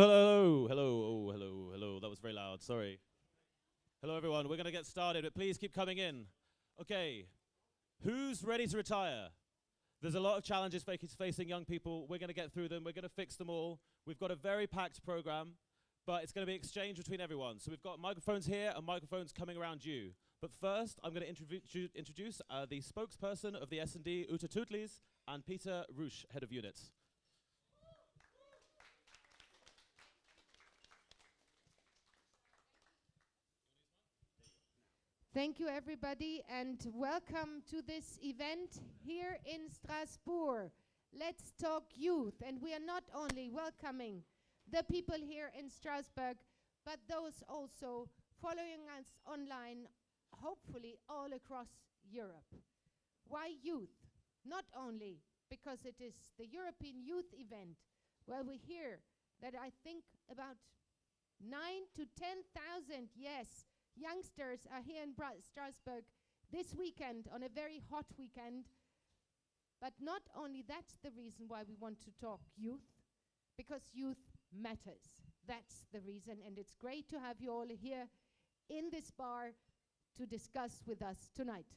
Hello, hello, oh, hello, hello. That was very loud. Sorry. Hello, everyone. We're going to get started, but please keep coming in. Okay. Who's ready to retire? There's a lot of challenges facing young people. We're going to get through them. We're going to fix them all. We've got a very packed program, but it's going to be exchange between everyone. So we've got microphones here and microphones coming around you. But first, I'm going to introduce the spokesperson of the S&D, Uta Tutlis, and Peter Rusch, head of units. Thank you, everybody, and welcome to this event here in Strasbourg. Let's Talk Youth. And we are not only welcoming the people here in Strasbourg, but those also following us online, hopefully all across Europe. Why youth? Not only because it is the European Youth Event, where we hear that I think about 9 to 10,000, yes, youngsters are here in Strasbourg this weekend, on a very hot weekend. But not only that's the reason why we want to talk youth, because youth matters. That's the reason, and it's great to have you all here in this bar to discuss with us tonight.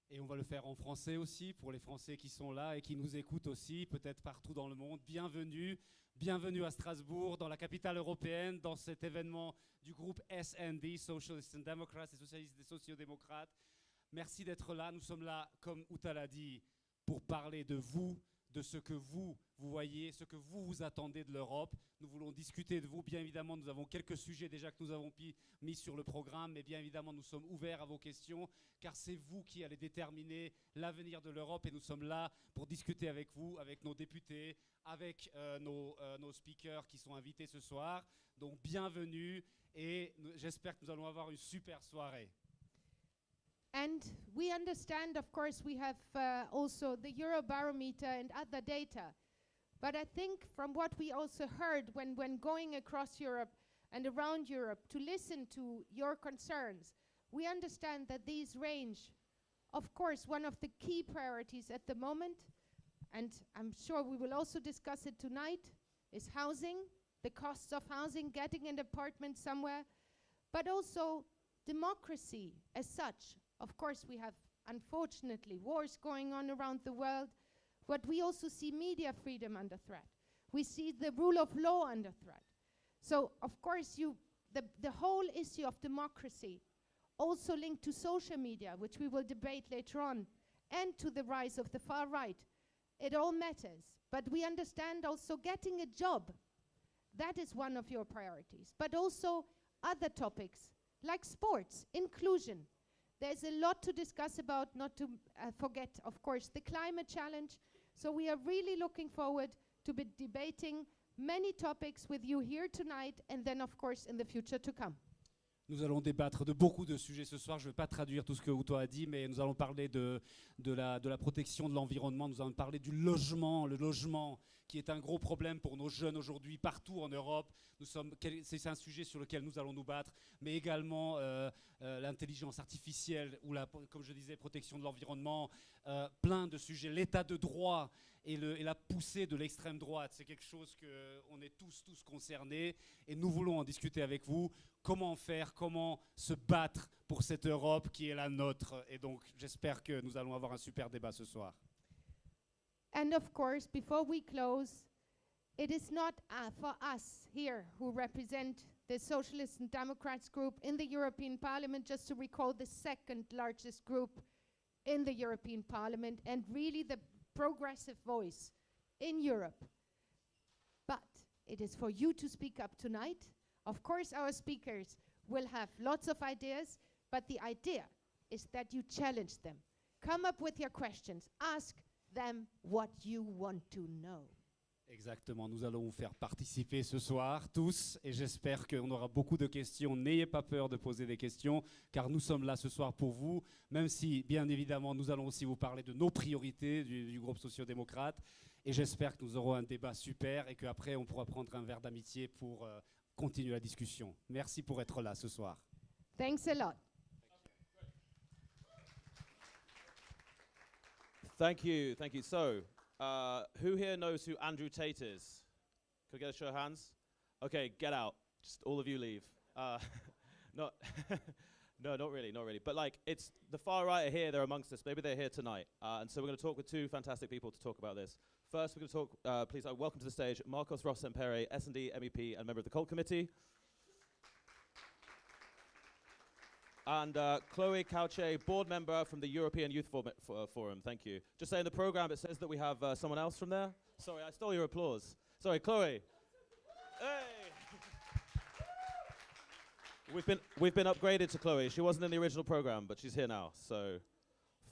Et on va le faire en français aussi, pour les Français qui sont là et qui nous écoutent aussi, peut-être partout dans le monde. Bienvenue, bienvenue à Strasbourg, dans la capitale européenne, dans cet événement du groupe S&D, Socialists and Democrats, les socialistes et sociodémocrates. Merci d'être là. Nous sommes là, comme Uta l'a dit, pour parler de vous, de ce que vous voyez, ce que vous attendez de l'Europe. Nous voulons discuter de vous. Bien évidemment, nous avons quelques sujets déjà que nous avons mis sur le programme, mais bien évidemment, nous sommes ouverts à vos questions, car c'est vous qui allez déterminer l'avenir de l'Europe, et nous sommes là pour discuter avec vous, avec nos députés, avec nos speakers qui sont invités ce soir. Donc, bienvenue, et j'espère que nous allons avoir une super soirée. And we understand, of course, we have also the Eurobarometer and other data. But I think from what we also heard when going across Europe and around Europe to listen to your concerns, we understand that these range, of course, one of the key priorities at the moment, and I'm sure we will also discuss it tonight, is housing, the costs of housing, getting an apartment somewhere, but also democracy as such. Of course, we have, unfortunately, wars going on around the world, but we also see media freedom under threat. We see the rule of law under threat. So, of course, the whole issue of democracy, also linked to social media, which we will debate later on, and to the rise of the far right, it all matters. But we understand also getting a job. That is one of your priorities. But also other topics, like sports, inclusion. There's a lot to discuss about, not to forget, of course, the climate challenge. So we are really looking forward to be debating many topics with you here tonight, and then, of course, in the future to come. Nous allons débattre de beaucoup de sujets ce soir. Je ne vais pas traduire tout ce que Uta a dit, mais nous allons parler de la protection de l'environnement. Nous allons parler du logement, le logement qui est un gros problème pour nos jeunes aujourd'hui partout en Europe. C'est un sujet sur lequel nous allons nous battre, mais également l'intelligence artificielle ou comme je disais, protection de l'environnement, plein de sujets. L'état de droit et la poussée de l'extrême droite, c'est quelque chose qu'on est tous concernés, et nous voulons en discuter avec vous. Comment faire, comment se battre pour cette Europe qui est la nôtre. Et donc, j'espère que nous allons avoir un super débat ce soir. And of course, before we close, it is not for us here who represent the Socialists and Democrats group in the European Parliament, just to recall, the second largest group in the European Parliament and really the progressive voice in Europe. But it is for you to speak up tonight. Of course, our speakers will have lots of ideas, but the idea is that you challenge them. Come up with your questions. Ask them what you want to know. Exactement, nous allons vous faire participer ce soir, tous, et j'espère qu'on aura beaucoup de questions. N'ayez pas peur de poser des questions, car nous sommes là ce soir pour vous, même si, bien évidemment, nous allons aussi vous parler de nos priorités du groupe sociodémocrate, et j'espère que nous aurons un débat super, et qu'après, on pourra prendre un verre d'amitié pour continuer la discussion. Merci pour être là ce soir. Thanks a lot. Thank you, thank you. So, who here knows who Andrew Tate is? Could I get a show of hands? Okay, get out. Just all of you leave. Not no, not really, not really. But like, it's the far right are here. They're amongst us. Maybe they're here tonight. And so we're going to talk with two fantastic people to talk about this. First, we're going to talk. Please, welcome to the stage, Marcos Ross-Sempere, S&D MEP and member of the Cult Committee, and Chloe Cauche, board member from the European Youth Forum. Thank you. Just saying, the program, it says that we have someone else from there. Sorry, I stole your applause. Sorry, Chloe. Hey. We've been upgraded to Chloe. She wasn't in the original program, but she's here now. So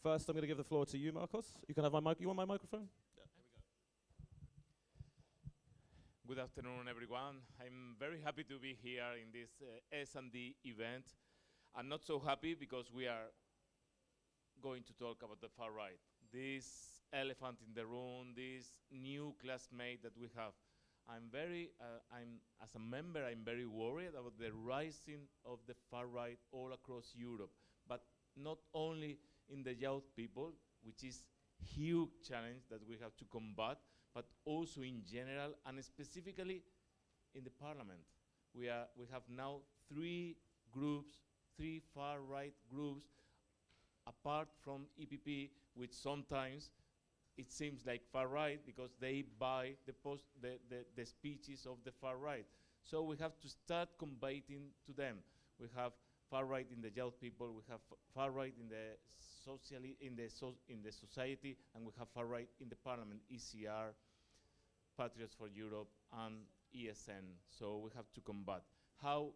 first, I'm going to give the floor to you, Marcos. You can have my mic. You want my microphone? Yeah. Good afternoon, everyone. I'm very happy to be here in this S&D event. I'm not so happy because we are going to talk about the far right. This elephant in the room, this new classmate that we have. As a member, I'm very worried about the rising of the far right all across Europe, but not only in the young people, which is huge challenge that we have to combat, but also in general and specifically in the parliament. We have now three far right groups, apart from EPP, which sometimes it seems like far right because they buy the speeches of the far right. So we have to start combating to them. We have far right in the young people, we have far right in the society, and we have far right in the parliament, ECR, Patriots for Europe, and ESN. So we have to combat. How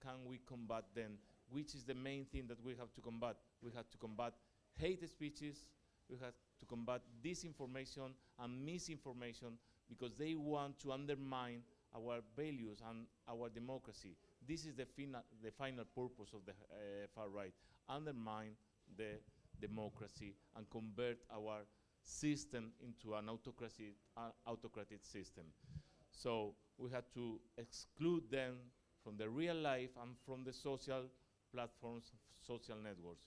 can we combat them? Which is the main thing that we have to combat? We have to combat hate speeches, we have to combat disinformation and misinformation because they want to undermine our values and our democracy. This is the final purpose of the far right, undermine the democracy and convert our system into an autocratic system. So we have to exclude them from the real life and from the social platforms, social networks.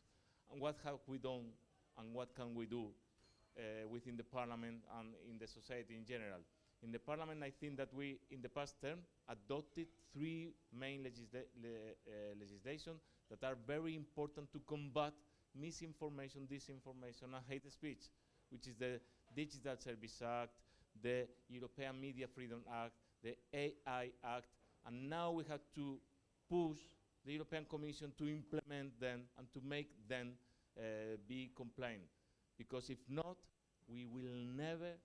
And what have we done and what can we do within the parliament and in the society in general? In the parliament, I think that we, in the past term, adopted three main legislation that are very important to combat misinformation, disinformation, and hate speech, which is the Digital Service Act, the European Media Freedom Act, the AI Act, and now we have to push the European Commission to implement them and to make them be compliant. Because if not, we will never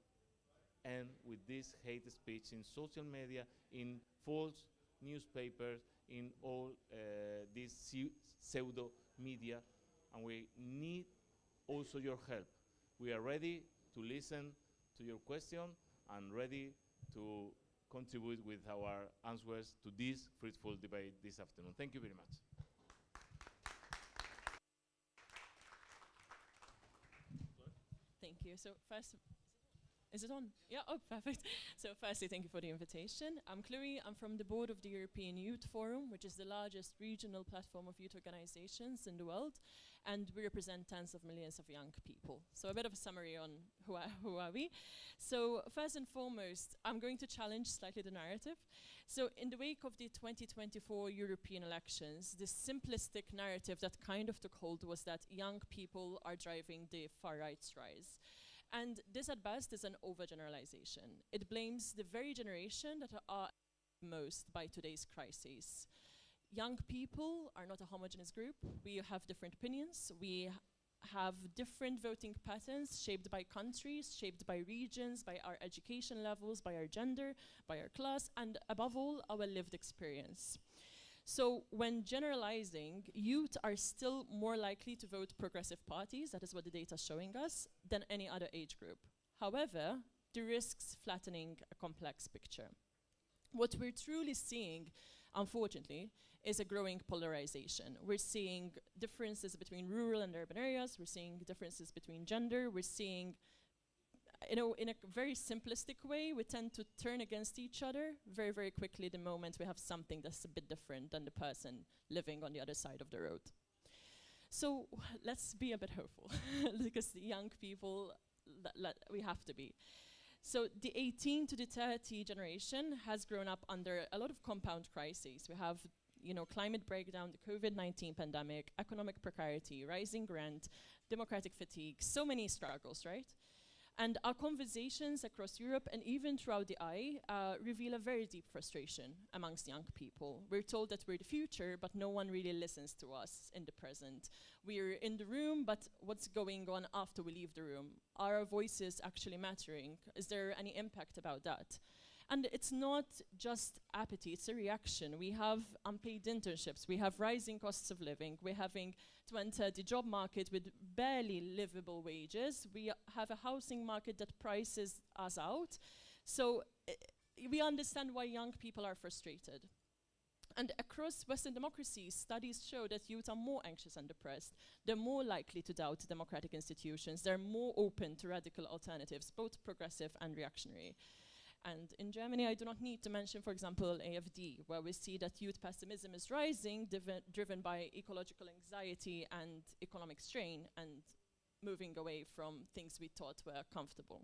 end with this hate speech in social media, in false newspapers, in all these pseudo media, and we need also your help. We are ready to listen to your question and ready to contribute with our answers to this fruitful debate this afternoon. Thank you very much. Thank you. So first, is it on? Yeah, oh, perfect. So firstly, thank you for the invitation. I'm Chloe, I'm from the board of the European Youth Forum, which is the largest regional platform of youth organizations in the world, and we represent tens of millions of young people. So a bit of a summary on who are we. So first and foremost, I'm going to challenge slightly the narrative. So in the wake of the 2024 European elections, the simplistic narrative that kind of took hold was that young people are driving the far right's rise. And this at best is an overgeneralization. It blames the very generation that are most by today's crises. Young people are not a homogeneous group. We have different opinions. We have different voting patterns shaped by countries, shaped by regions, by our education levels, by our gender, by our class, and above all, our lived experience. So when generalizing, youth are still more likely to vote progressive parties, that is what the data is showing us, than any other age group. However, the risks flattening a complex picture. What we're truly seeing, unfortunately, is a growing polarization. We're seeing differences between rural and urban areas, we're seeing differences between gender, we're seeing, in a very simplistic way, we tend to turn against each other very, very quickly the moment we have something that's a bit different than the person living on the other side of the road. So let's be a bit hopeful, because the young people, we have to be. So the 18 to the 30 generation has grown up under a lot of compound crises. We have, climate breakdown, the COVID-19 pandemic, economic precarity, rising rent, democratic fatigue, so many struggles, right? And our conversations across Europe and even throughout the eye reveal a very deep frustration amongst young people. We're told that we're the future, but no one really listens to us in the present. We're in the room, but what's going on after we leave the room? Are our voices actually mattering? Is there any impact about that? And it's not just apathy, it's a reaction. We have unpaid internships, we have rising costs of living, we're having to enter the job market with barely livable wages, we have a housing market that prices us out. So we understand why young people are frustrated. And across Western democracies, studies show that youth are more anxious and depressed. They're more likely to doubt democratic institutions. They're more open to radical alternatives, both progressive and reactionary. And in Germany, I do not need to mention, for example, AfD, where we see that youth pessimism is rising, driven by ecological anxiety and economic strain, and moving away from things we thought were comfortable.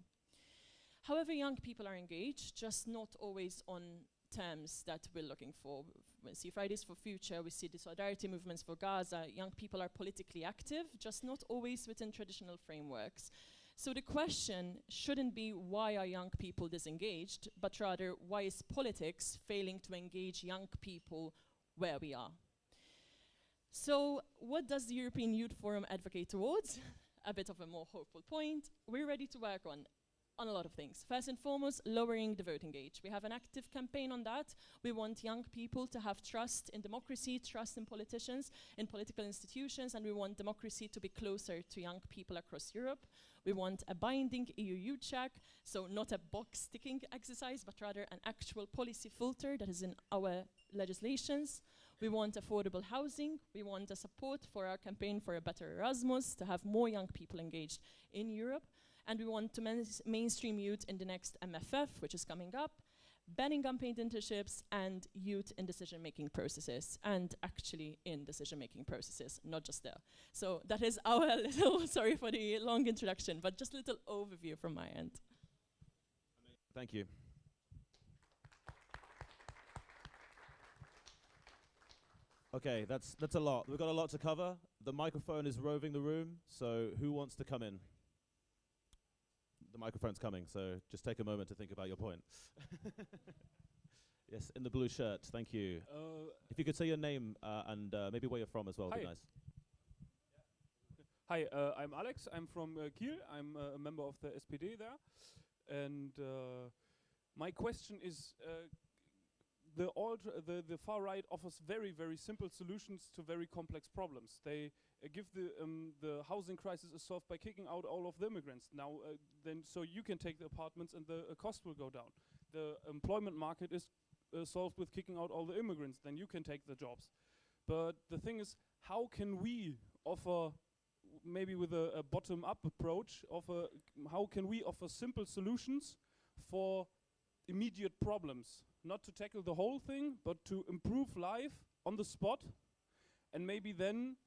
However, young people are engaged, just not always on terms that we're looking for. We see Fridays for Future, we see the solidarity movements for Gaza. Young people are politically active, just not always within traditional frameworks. So the question shouldn't be why are young people disengaged, but rather why is politics failing to engage young people where we are? So what does the European Youth Forum advocate towards? A bit of a more hopeful point. We're ready to work on a lot of things. First and foremost, lowering the voting age. We have an active campaign on that. We want young people to have trust in democracy, trust in politicians, in political institutions, and we want democracy to be closer to young people across Europe. We want a binding EU youth check, so not a box-ticking exercise, but rather an actual policy filter that is in our legislations. We want affordable housing. We want a support for our campaign for a better Erasmus, to have more young people engaged in Europe. And we want to mainstream youth in the next MFF, which is coming up, banning unpaid internships, and youth in decision-making processes, and actually in decision-making processes, not just there. So that is our little, sorry for the long introduction, but just a little overview from my end. Thank you. Okay, that's a lot. We've got a lot to cover. The microphone is roving the room, so who wants to come in? The microphone's coming, so just take a moment to think about your point. Yes, in the blue shirt, thank you. If you could say your name and maybe where you're from as well, would be nice. Hi, I'm Alex. I'm from Kiel. I'm a member of the SPD there. And my question is, the far right offers very, very simple solutions to very complex problems. They give the housing crisis is solved by kicking out all of the immigrants. Now, then, so you can take the apartments and the cost will go down. The employment market is solved with kicking out all the immigrants. Then you can take the jobs. But the thing is, how can we offer, maybe with a bottom-up approach, how can we offer simple solutions for immediate problems? Not to tackle the whole thing, but to improve life on the spot, and maybe then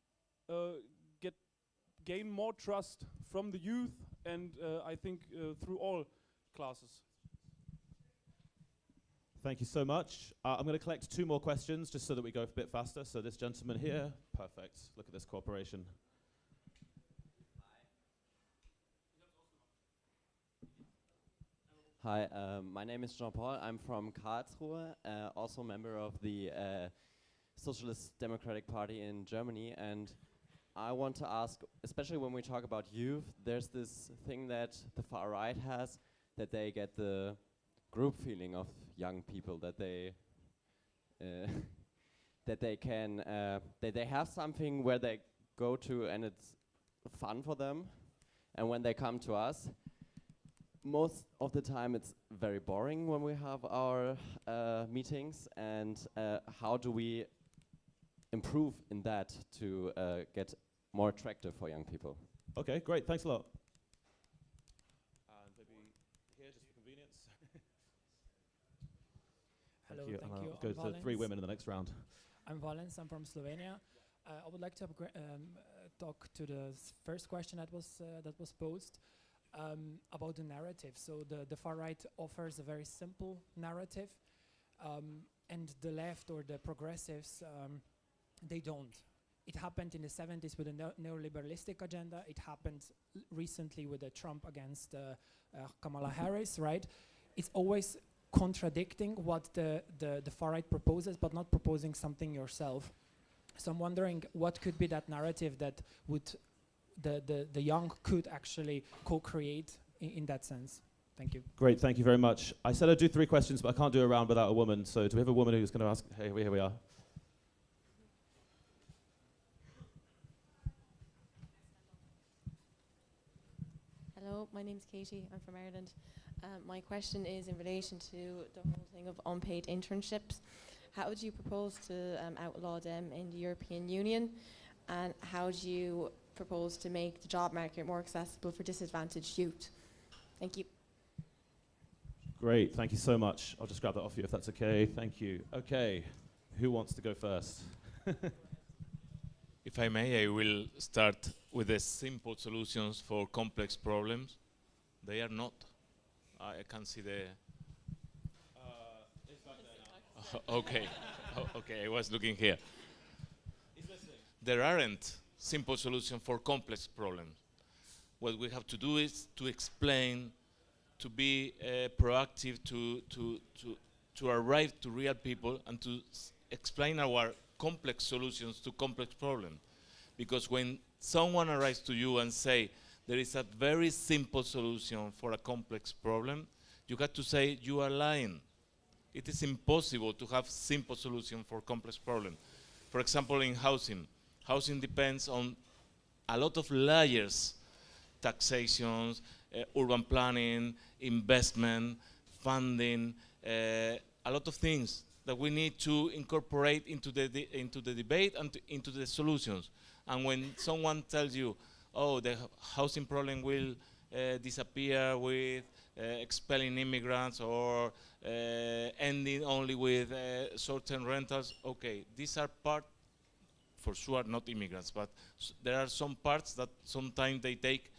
gain more trust from the youth, and I think through all classes. Thank you so much. I'm going to collect 2 more questions just so that we go a bit faster. So this gentleman here, perfect. Look at this cooperation. Hi, my name is Jean-Paul. I'm from Karlsruhe, also member of the Socialist Democratic Party in Germany. And I want to ask, especially when we talk about youth, there's this thing that the far right has, that they get the group feeling of young people, that they that they have something where they go to and it's fun for them. And when they come to us, most of the time it's very boring when we have our meetings, and how do we improve in that to get more attractive for young people? Okay, great, thanks a lot. And maybe here, just for convenience. Hello, thank you. thank And you. I'll go to 3 women in the next round. I'm Valens, I'm from Slovenia. I would like to talk to the first question that was posed. about the narrative. So the far right offers a very simple narrative, and the left or the progressives, they don't. It happened in the 70s with the neoliberalistic agenda. It happened recently with the Trump against Kamala Harris, right? It's always contradicting what the far right proposes, but not proposing something yourself. So I'm wondering what could be that narrative that would the young could actually co-create in that sense. Thank you. Great, thank you very much. I said I'd do 3 questions, but I can't do a round without a woman. So do we have a woman who's going to ask? Hey, here we are. Hello, my name's Katie. I'm from Ireland. My question is in relation to the whole thing of unpaid internships. How do you propose to outlaw them in the European Union? And how do you propose to make the job market more accessible for disadvantaged youth? Thank you. Great, thank you so much. I'll just grab that off you if that's okay. Thank you. Okay, who wants to go first? If I may, I will start with the simple solutions for complex problems. They are not. I can see the... okay, okay, I was looking here. There aren't simple solutions for complex problems. What we have to do is to explain, to be proactive, to arrive to real people and to explain our complex solutions to complex problems. Because when someone arrives to you and say, there is a very simple solution for a complex problem, you got to say, you are lying. It is impossible to have simple solution for complex problems. For example, in housing. Housing depends on a lot of layers, taxations, urban planning, investment, funding, a lot of things that we need to incorporate into the debate and into the solutions. And when someone tells you, oh, the housing problem will disappear with expelling immigrants or ending only with short-term rentals, okay, these are part, for sure, not immigrants, but there are some parts that sometimes they take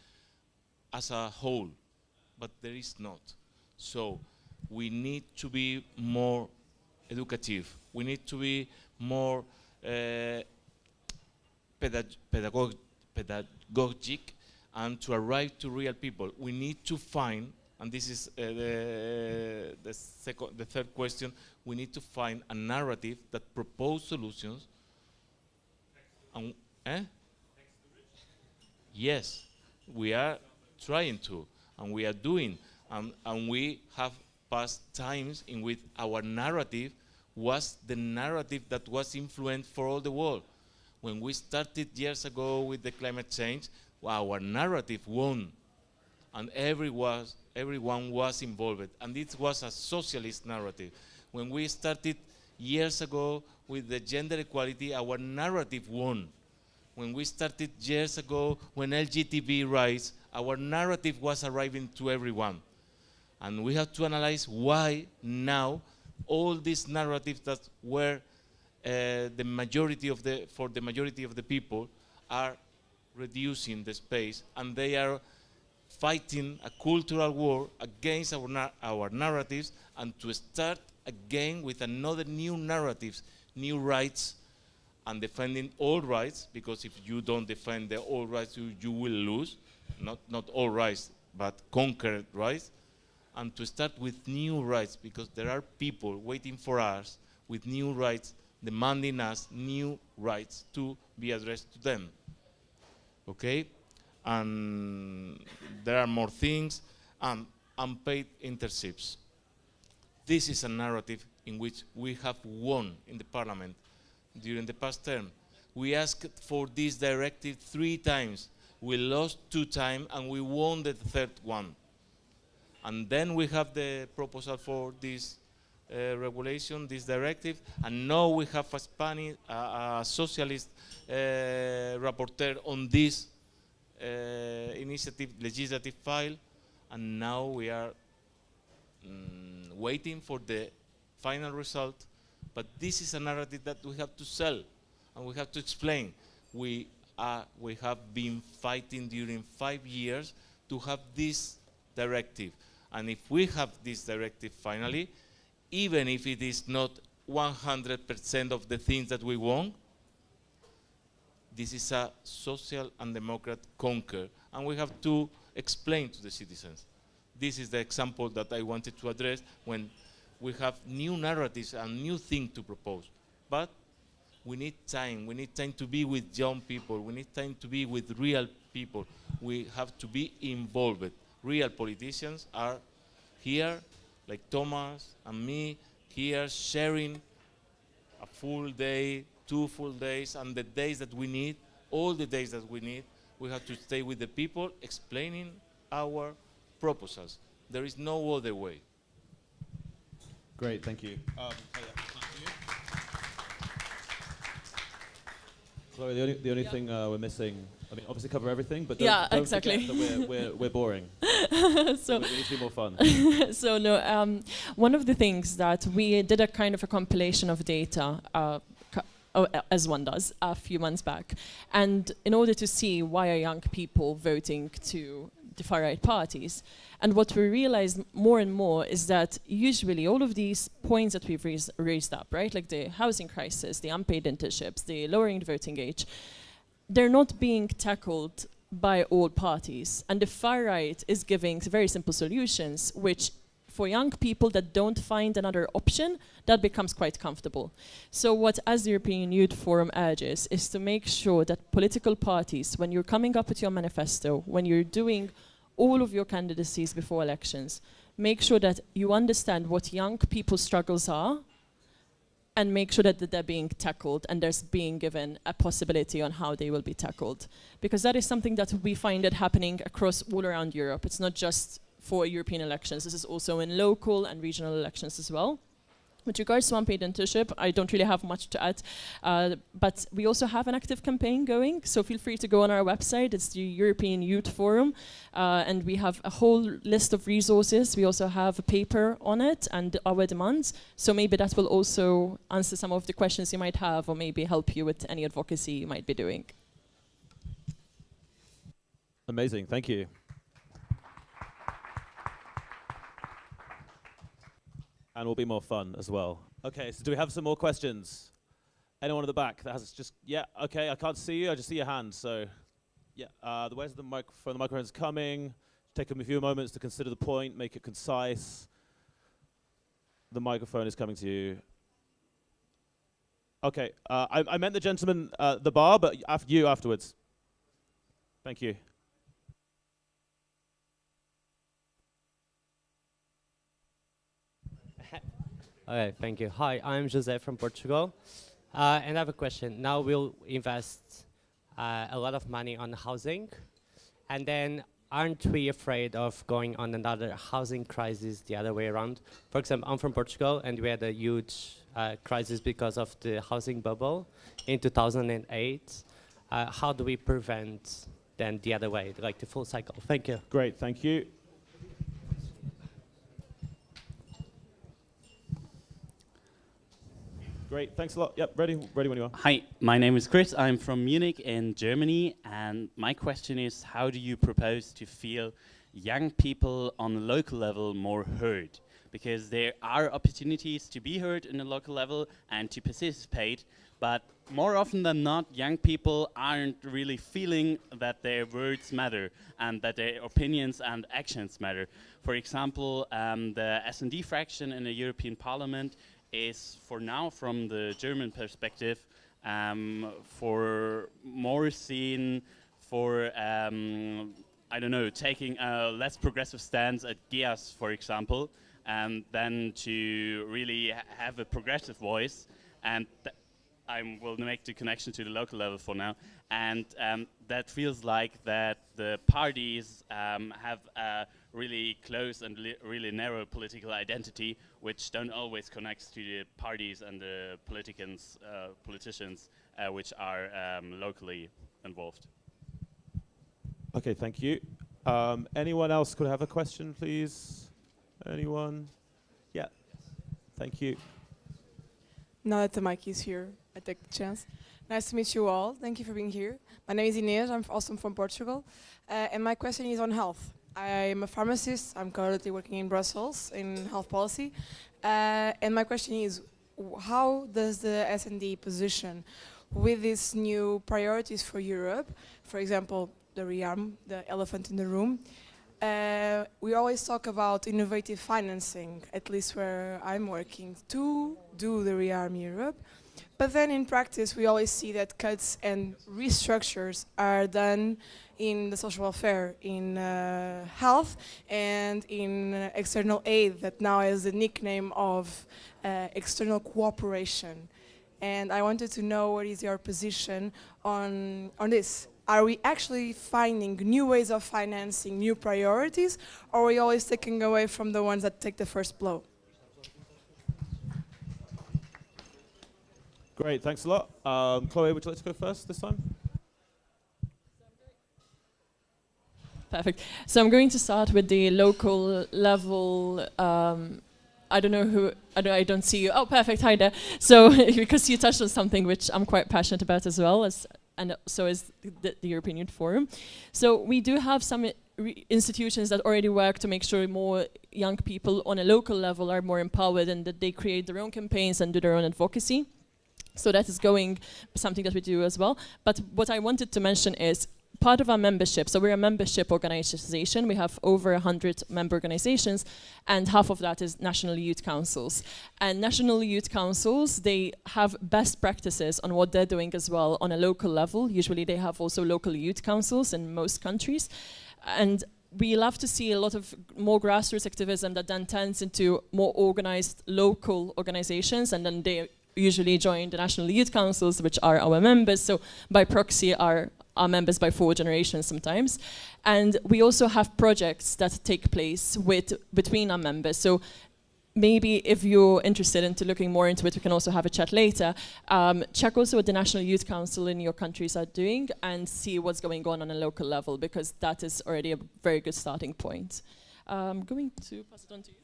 as a whole, but there is not. So we need to be more educative. We need to be more pedagogic and to arrive to real people. We need to find, and this is the third question, we need to find a narrative that proposes solutions. And, yes, we are trying to, and we are doing, and we have past times in which our narrative was the narrative that was influenced for all the world. When we started years ago with the climate change, our narrative won, and everyone was involved, and it was a socialist narrative. When we started years ago with the gender equality, our narrative won. When we started years ago, when LGTB rights, our narrative was arriving to everyone. And we have to analyze why now all these narratives that were for the majority of the people are reducing the space, and they are fighting a cultural war against our narratives, and to start again with another new narratives, new rights, and defending all rights, because if you don't defend the all rights, you will lose. Not all rights, but conquered rights. And to start with new rights, because there are people waiting for us with new rights, demanding us new rights to be addressed to them. Okay? And there are more things. Unpaid internships. This is a narrative in which we have won in the parliament during the past term. We asked for this directive 3 times. We lost 2 times, and we won the 3rd one. And then we have the proposal for this regulation, this directive, and now we have a Spanish, socialist rapporteur on this initiative, legislative file, and now we are waiting for the final result. But this is a narrative that we have to sell, and we have to explain. We have been fighting during 5 years to have this directive. And if we have this directive finally, even if it is not 100% of the things that we want, this is a social and democrat conquer, and we have to explain to the citizens. This is the example that I wanted to address when we have new narratives and new things to propose. But we need time. We need time to be with young people. We need time to be with real people. We have to be involved. Real politicians are here, like Thomas and me, here sharing a full day, 2 full days, and the days that we need, all the days that we need, we have to stay with the people explaining our proposals. There is no other way. Great, thank you. Chloe, the only thing we're missing, I mean, obviously cover everything, but don't exactly. forget that we're boring. So we need to be more fun. So no, one of the things that we did a kind of a compilation of data, as one does, a few months back, and in order to see why are young people voting to the far-right parties. And what we realized more and more is that usually all of these points that we've raised up, right, like the housing crisis, the unpaid internships, the lowering the voting age, they're not being tackled by all parties. And the far-right is giving very simple solutions, which for young people that don't find another option, that becomes quite comfortable. So what as the European Youth Forum urges is to make sure that political parties, when you're coming up with your manifesto, when you're doing all of your candidacies before elections, make sure that you understand what young people's struggles are and make sure that they're being tackled and there's being given a possibility on how they will be tackled. Because that is something that we find it happening across all around Europe. It's not just for European elections. This is also in local and regional elections as well. With regards to unpaid internship, I don't really have much to add, but we also have an active campaign going, so feel free to go on our website. It's the European Youth Forum, and we have a whole list of resources. We also have a paper on it and our demands, so maybe that will also answer some of the questions you might have or maybe help you with any advocacy you might be doing. Amazing, thank you. And will be more fun as well. Okay, so do we have some more questions? Anyone at the back that has just, yeah, okay, I can't see you, I just see your hand, so, yeah, where's the microphone? The microphone's coming. Take a few moments to consider the point, make it concise. The microphone is coming to you. Okay, I meant the gentleman at the bar, but you afterwards. Thank you. Okay, thank you. Hi, I'm Jose from Portugal. And I have a question. Now we'll invest a lot of money on housing. And then aren't we afraid of going on another housing crisis the other way around? For example, I'm from Portugal and we had a huge crisis because of the housing bubble in 2008. How do we prevent then the other way, like the full cycle? Thank you. Great, thank you. Great, thanks a lot. Yep, ready when you are. Hi, my name is Chris. I'm from Munich in Germany, and my question is, how do you propose to feel young people on the local level more heard? Because there are opportunities to be heard in the local level and to participate, but more often than not, young people aren't really feeling that their words matter and that their opinions and actions matter. For example, the S&D fraction in the European Parliament is, for now, from the German perspective, for more seen for, I don't know, taking a less progressive stance at GEAS, for example, than to really have a progressive voice. And I will make the connection to the local level for now. And that feels like that the parties have a really close and really narrow political identity, which don't always connect to the parties and the politicians which are locally involved. Okay, thank you. Anyone else could have a question, please? Anyone? Yeah, thank you. Now that the mic is here, I take the chance. Nice to meet you all. Thank you for being here. My name is Inês. I'm also from Portugal. And my question is on health. I'm a pharmacist. I'm currently working in Brussels in health policy. And my question is, how does the S&D position with these new priorities for Europe, for example, the ReArm, the elephant in the room, we always talk about innovative financing, at least where I'm working, to do the ReArm Europe. But then in practice, we always see that cuts and restructures are done in the social welfare, in health, and in external aid that now has the nickname of external cooperation. And I wanted to know what is your position on this. Are we actually finding new ways of financing, new priorities, or are we always taking away from the ones that take the first blow? Great, thanks a lot. Chloe, would you like to go first this time? Perfect. So I'm going to start with the local level. I don't know who, I don't see you. Oh, perfect, hi there. So, because you touched on something which I'm quite passionate about as well, and so is the European Youth Forum. So we do have some institutions that already work to make sure more young people on a local level are more empowered and that they create their own campaigns and do their own advocacy. So that is something that we do as well. But what I wanted to mention is part of our membership. So we're a membership organization. We have over 100 member organizations, and half of that is national youth councils. And national youth councils, they have best practices on what they're doing as well on a local level. Usually they have also local youth councils in most countries. And we love to see a lot of more grassroots activism that then turns into more organized local organizations, and then they usually join the national youth councils, which are our members. So by proxy are our members by 4 generations sometimes. And we also have projects that take place between our members. So maybe if you're interested into looking more into it, we can also have a chat later. Check also what the National Youth Council in your countries are doing and see what's going on a local level, because that is already a very good starting point. I'm going to pass it on to you.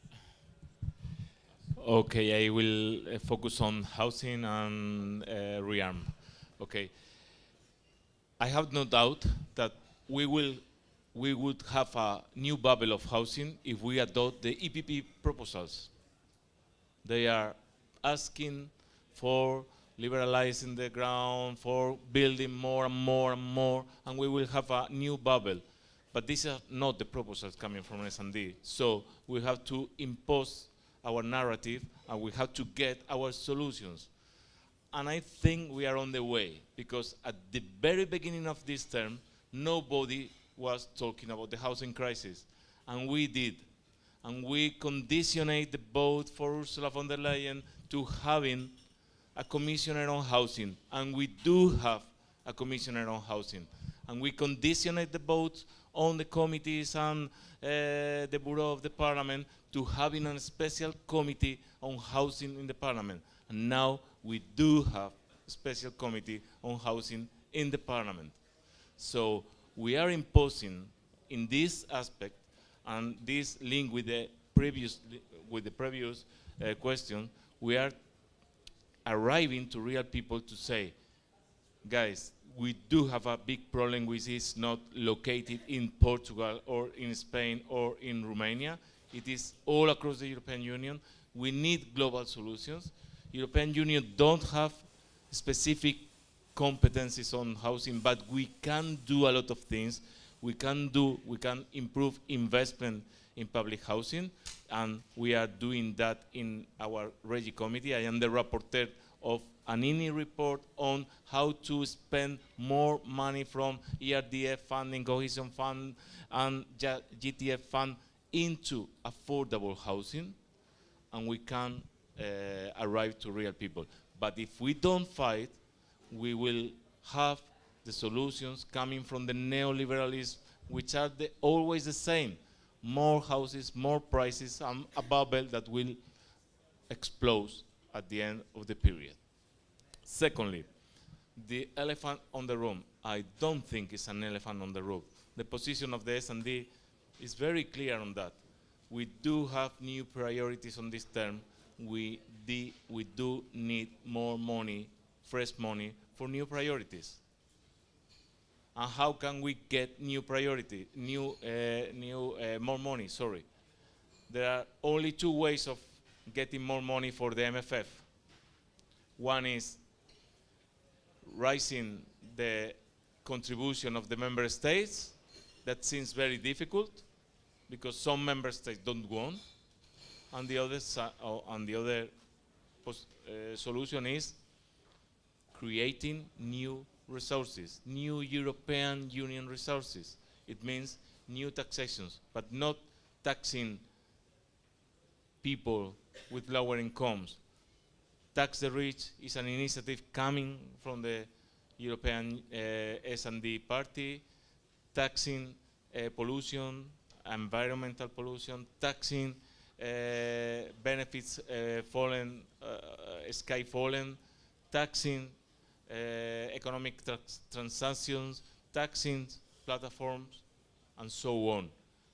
Okay, I will focus on housing and ReArm. Okay, I have no doubt that we would have a new bubble of housing if we adopt the EPP proposals. They are asking for liberalizing the ground, for building more and more and more, and we will have a new bubble. But these are not the proposals coming from S&D. So we have to impose our narrative, and we have to get our solutions. And I think we are on the way, because at the very beginning of this term, nobody was talking about the housing crisis, and we did. And we conditioned the vote for Ursula von der Leyen to having a commissioner on housing, and we do have a commissioner on housing. And we conditioned the vote on the committees and the Bureau of the Parliament to having a special committee on housing in the Parliament. And now we do have a special committee on housing in the Parliament. So we are imposing in this aspect, and this link with the previous question, we are arriving to real people to say, guys, we do have a big problem which is not located in Portugal or in Spain or in Romania. It is all across the European Union. We need global solutions. European Union don't have specific competencies on housing, but we can do a lot of things. We can improve investment in public housing, and we are doing that in our Regi committee. I am the rapporteur of an INI report on how to spend more money from ERDF funding, cohesion fund, and GTF fund into affordable housing, and we can arrive to real people. But if we don't fight, we will have the solutions coming from the neoliberalism, which are always the same. More houses, more prices, and a bubble that will explode at the end of the period. Secondly, the elephant on the room. I don't think it's an elephant on the room. The position of the S&D is very clear on that. We do have new priorities on this term. We do need more money, fresh money, for new priorities. And how can we get new priority, more money, sorry. There are only two ways of getting more money for the MFF. One is raising the contribution of the member states. That seems very difficult because some member states don't want. And the other, solution is creating new resources, new European Union resources. It means new taxations, but not taxing people with lower incomes. Tax the Rich is an initiative coming from the European S&D party, taxing pollution, environmental pollution, taxing benefits sky fallen, taxing economic transactions, taxing platforms, and so on.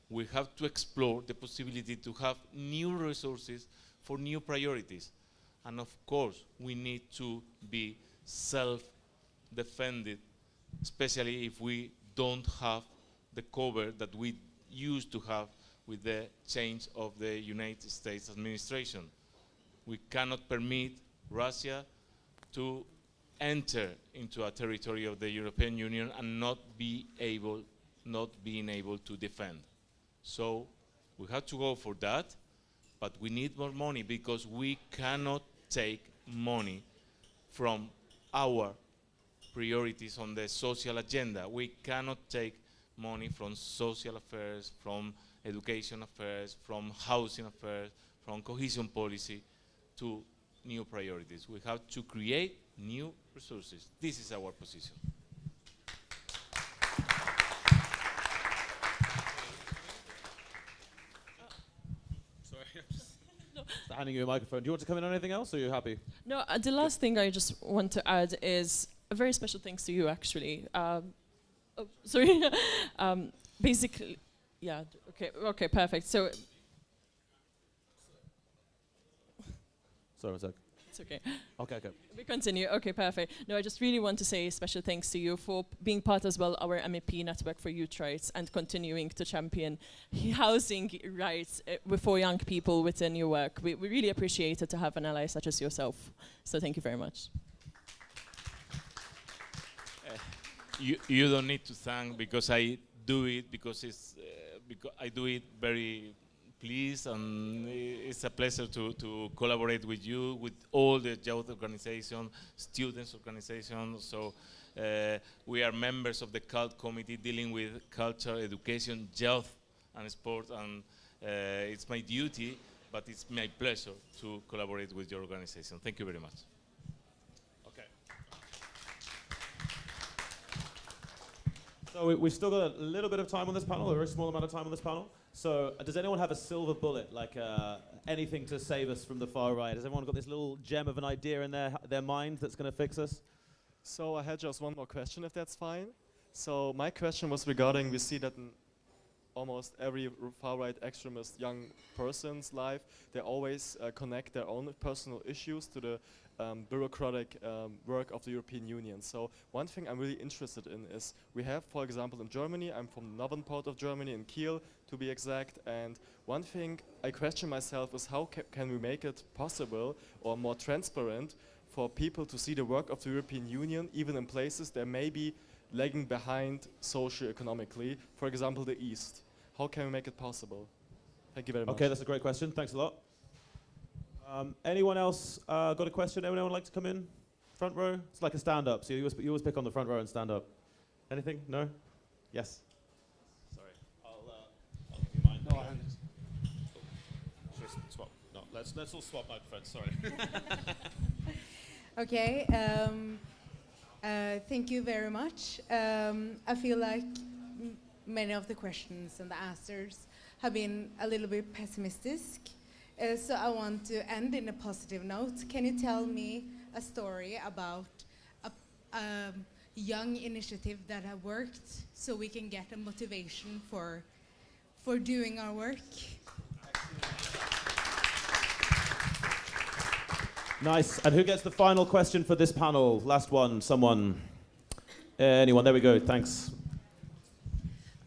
We have to explore the possibility to have new resources for new priorities. And of course, we need to be self-defended, especially if we don't have the cover that we used to have with the change of the United States administration. We cannot permit Russia to enter into a territory of the European Union and not being able to defend. So we have to go for that, but we need more money because we cannot take money from our priorities on the social agenda. We cannot take money from social affairs, from education affairs, from housing affairs, from cohesion policy to new priorities. We have to create new resources. This is our position. Sorry, just handing you a microphone. Do you want to come in on anything else, or are you happy? No, the last thing I just want to add is a very special thanks to you, actually. Oh, sorry. Basically, yeah. Okay, perfect. So, sorry, one sec. it's okay. Okay. We continue. Okay, perfect. No, I just really want to say special thanks to you for being part as well our MEP network for youth rights and continuing to champion housing rights for young people within your work. We really appreciate it to have an ally such as yourself. So thank you very much. You don't need to thank because I do it because I do it very pleased, and it's a pleasure to collaborate with you, with all the youth organizations, students organizations. So we are members of the CULT committee dealing with culture, education, youth, and sport, and it's my duty, but it's my pleasure to collaborate with your organization. Thank you very much. So we've still got a little bit of time on this panel, a very small amount of time on this panel. So does anyone have a silver bullet, like anything to save us from the far right? Has everyone got this little gem of an idea in their mind that's going to fix us? So I had just one more question, if that's fine. So my question was regarding, we see that in almost every far-right extremist young person's life, they always connect their own personal issues to the bureaucratic work of the European Union. So one thing I'm really interested in is we have, for example, in Germany, I'm from the northern part of Germany, in Kiel to be exact, and one thing I question myself is how can we make it possible or more transparent for people to see the work of the European Union even in places that may be lagging behind socio-economically, for example, the East. How can we make it possible? Thank you very much. Okay, that's a great question. Thanks a lot. Anyone else got a question? Anyone like to come in? Front row? It's like a stand-up, so you always pick on the front row and stand up. Anything? No? Yes? Sorry. I'll give you mine. No, just swap. No, let's all swap microphones, sorry. Okay, thank you very much. I feel like many of the questions and the answers have been a little bit pessimistic. So I want to end in a positive note. Can you tell me a story about a young initiative that have worked so we can get a motivation for doing our work? Nice. And who gets the final question for this panel? Last one, someone. Anyone? There we go. Thanks.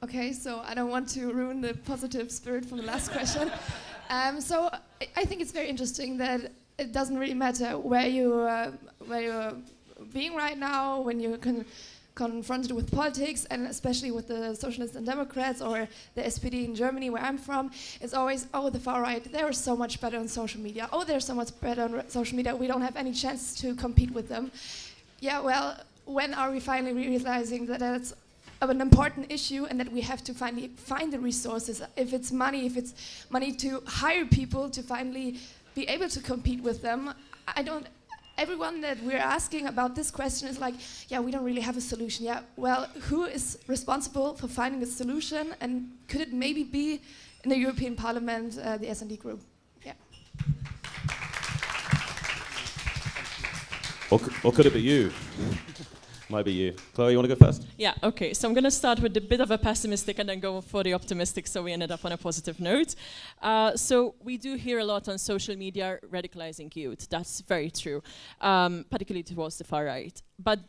Okay, so I don't want to ruin the positive spirit from the last question. So I think it's very interesting that it doesn't really matter where you're being right now, when you're confronted with politics, and especially with the Socialists and Democrats or the SPD in Germany, where I'm from. It's always, oh, the far right, they're so much better on social media. Oh, they're so much better on social media. We don't have any chance to compete with them. Yeah, well, when are we finally realizing that that's an important issue and that we have to finally find the resources? If it's money to hire people to finally be able to compete with them. Everyone that we're asking about this question is like, yeah, we don't really have a solution. Yeah, well, who is responsible for finding a solution? And could it maybe be in the European Parliament, the S&D group? Yeah. Or could it be you? Might be you. Chloe, you want to go first? Yeah, okay. So I'm going to start with a bit of a pessimistic and then go for the optimistic, so we ended up on a positive note. So we do hear a lot on social media radicalizing youth. That's very true, particularly towards the far right. But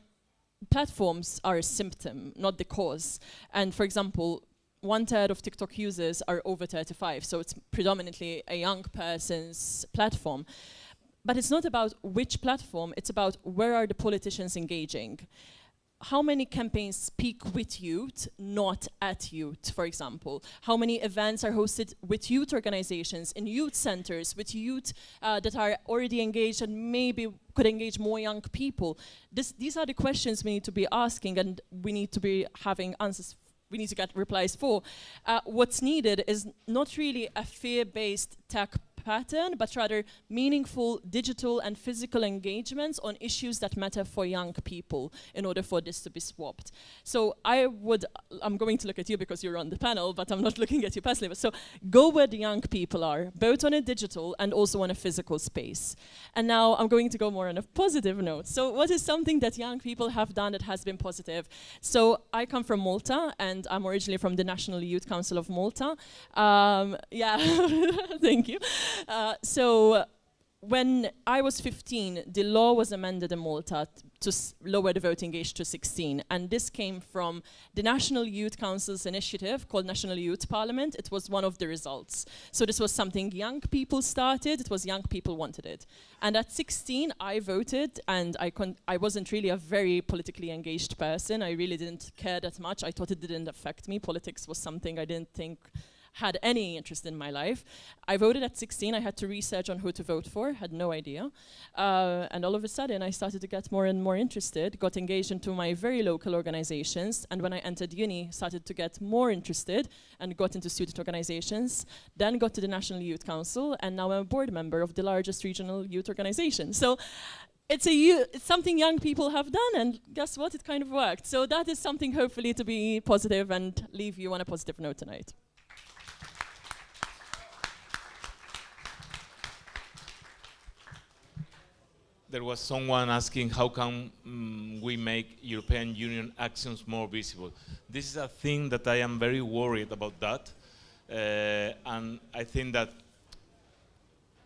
platforms are a symptom, not the cause. And for example, 1/3 of TikTok users are over 35, so it's predominantly a young person's platform. But it's not about which platform, it's about where are the politicians engaging. How many campaigns speak with youth, not at youth, for example? How many events are hosted with youth organizations, in youth centers, with youth that are already engaged and maybe could engage more young people? These are the questions we need to be asking, and we need to be having answers. We need to get replies for. What's needed is not really a fear-based tech pattern, but rather meaningful digital and physical engagements on issues that matter for young people in order for this to be swapped. So I'm going to look at you because you're on the panel, but I'm not looking at you personally. So go where the young people are, both on a digital and also on a physical space. And now I'm going to go more on a positive note. So what is something that young people have done that has been positive? So I come from Malta, and I'm originally from the National Youth Council of Malta. Yeah, thank you. So when I was 15, the law was amended in Malta to lower the voting age to 16. And this came from the National Youth Council's initiative called National Youth Parliament. It was one of the results. So this was something young people started. It was young people wanted it. And at 16, I voted, and I wasn't really a very politically engaged person. I really didn't care that much. I thought it didn't affect me. Politics was something I didn't think had any interest in my life. I voted at 16. I had to research on who to vote for, had no idea. And all of a sudden, I started to get more and more interested, got engaged into my very local organizations, and when I entered uni, started to get more interested and got into student organizations, then got to the National Youth Council, and now I'm a board member of the largest regional youth organization. So it's something young people have done, and guess what? It kind of worked. So that is something hopefully to be positive and leave you on a positive note tonight. There was someone asking how can we make European Union actions more visible. This is a thing that I am very worried about that. And I think that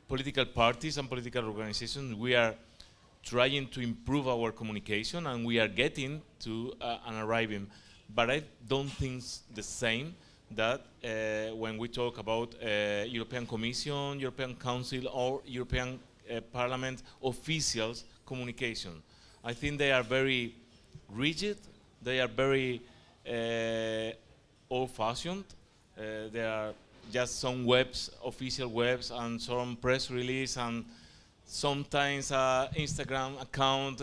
political parties and political organizations, we are trying to improve our communication, and we are getting to and arriving. But I don't think it's the same that when we talk about European Commission, European Council, or European Parliament officials' communication. I think they are very rigid, they are very old-fashioned. There are just some webs, official webs, and some press release, and sometimes an Instagram account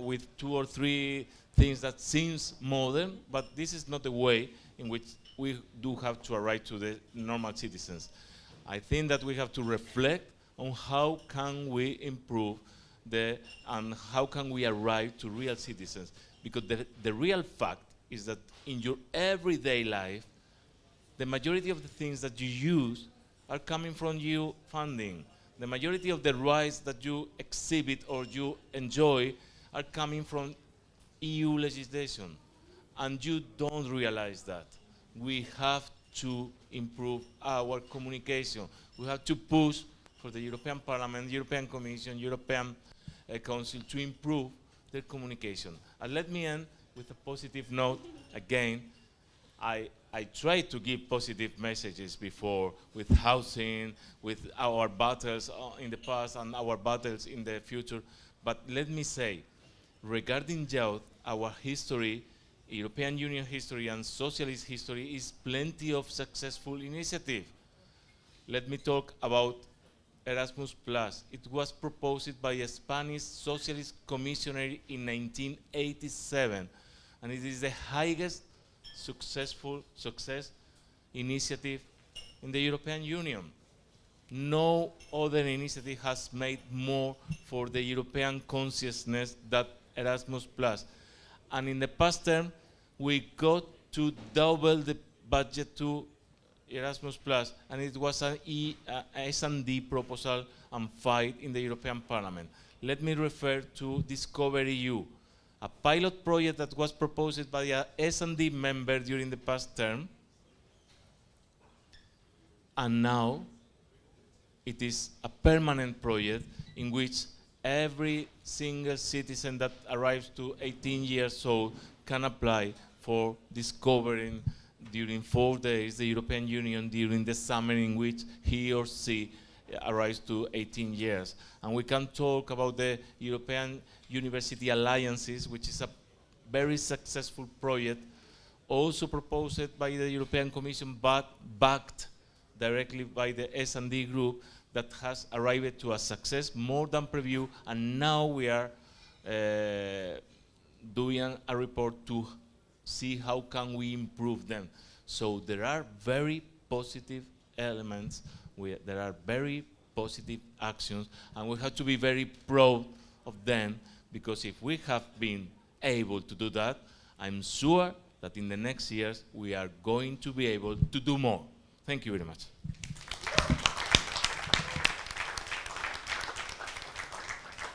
with 2 or 3 things that seems modern, but this is not the way in which we do have to arrive to the normal citizens. I think that we have to reflect on how can we improve and how can we arrive to real citizens. Because the real fact is that in your everyday life, the majority of the things that you use are coming from EU funding. The majority of the rights that you exhibit or you enjoy are coming from EU legislation. And you don't realize that. We have to improve our communication. We have to push for the European Parliament, European Commission, European Council to improve their communication. And let me end with a positive note. Again, I tried to give positive messages before with housing, with our battles in the past and our battles in the future. But let me say, regarding youth, our history, European Union history and socialist history is plenty of successful initiatives. Let me talk about Erasmus Plus. It was proposed by a Spanish socialist commissioner in 1987, and it is the highest success initiative in the European Union. No other initiative has made more for the European consciousness than Erasmus Plus. And in the past term, we got to double the budget to Erasmus Plus, and it was an S&D proposal and fight in the European Parliament. Let me refer to Discover EU, a pilot project that was proposed by a S&D member during the past term, and now it is a permanent project in which every single citizen that arrives to 18 years old can apply for discovering during 4 days the European Union during the summer in which he or she arrives to 18 years. And we can talk about the European University Alliances, which is a very successful project, also proposed by the European Commission but backed directly by the S&D group, that has arrived to a success more than preview, and now we are doing a report to see how can we improve them. So there are very positive elements, there are very positive actions, and we have to be very proud of them, because if we have been able to do that, I'm sure that in the next years we are going to be able to do more. Thank you very much.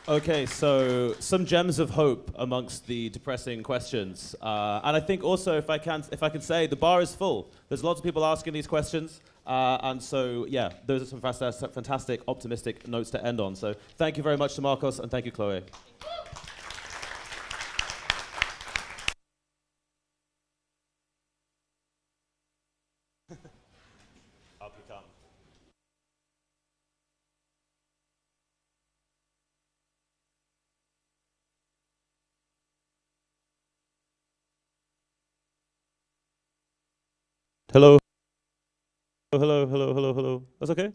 Okay, so some gems of hope amongst the depressing questions, and I think also, if I can say, the bar is full. There's lots of people asking these questions, and so yeah, those are some fantastic, optimistic notes to end on. So thank you very much to Marcos, and thank you, Chloe. Up you come. Hello. Hello. That's okay?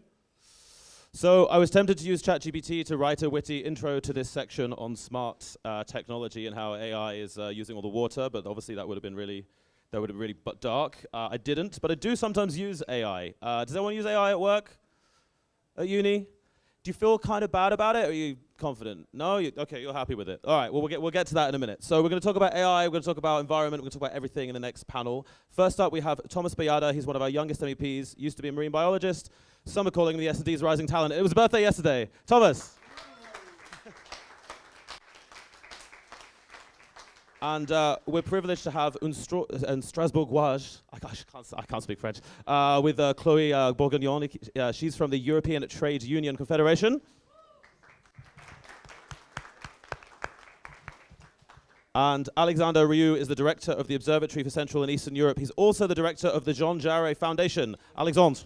So I was tempted to use ChatGPT to write a witty intro to this section on smart technology and how AI is using all the water, but obviously that would have been really dark. I didn't, but I do sometimes use AI. Does anyone use AI at work? At uni? Do you feel kind of bad about it, or are you confident? No? Okay, you're happy with it. All right, well, we'll get to that in a minute. So we're going to talk about AI, we're going to talk about environment, we're going to talk about everything in the next panel. First up, we have Thomas Bayada. He's one of our youngest MEPs, used to be a marine biologist. Some are calling him the S&D's rising talent. It was his birthday yesterday. Thomas. And we're privileged to have un Strasbourgeoise, I can't speak French, with Chloe Bourguignon. She's from the European Trade Union Confederation. And Alexander Rioux is the director of the Observatory for Central and Eastern Europe. He's also the director of the Jean Jaurès Foundation. Alexandre.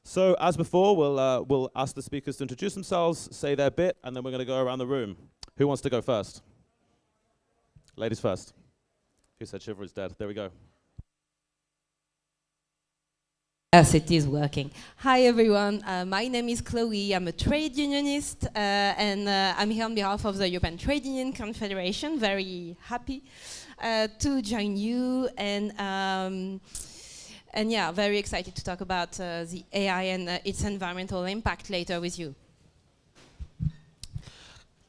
So, as before, we'll ask the speakers to introduce themselves, say their bit, and then we're going to go around the room. Who wants to go first? Ladies first. Who said chivalry is dead? There we go. Yes, it is working. Hi, everyone. My name is Chloe. I'm a trade unionist, and I'm here on behalf of the European Trade Union Confederation. Very happy to join you, and yeah, very excited to talk about the AI and its environmental impact later with you.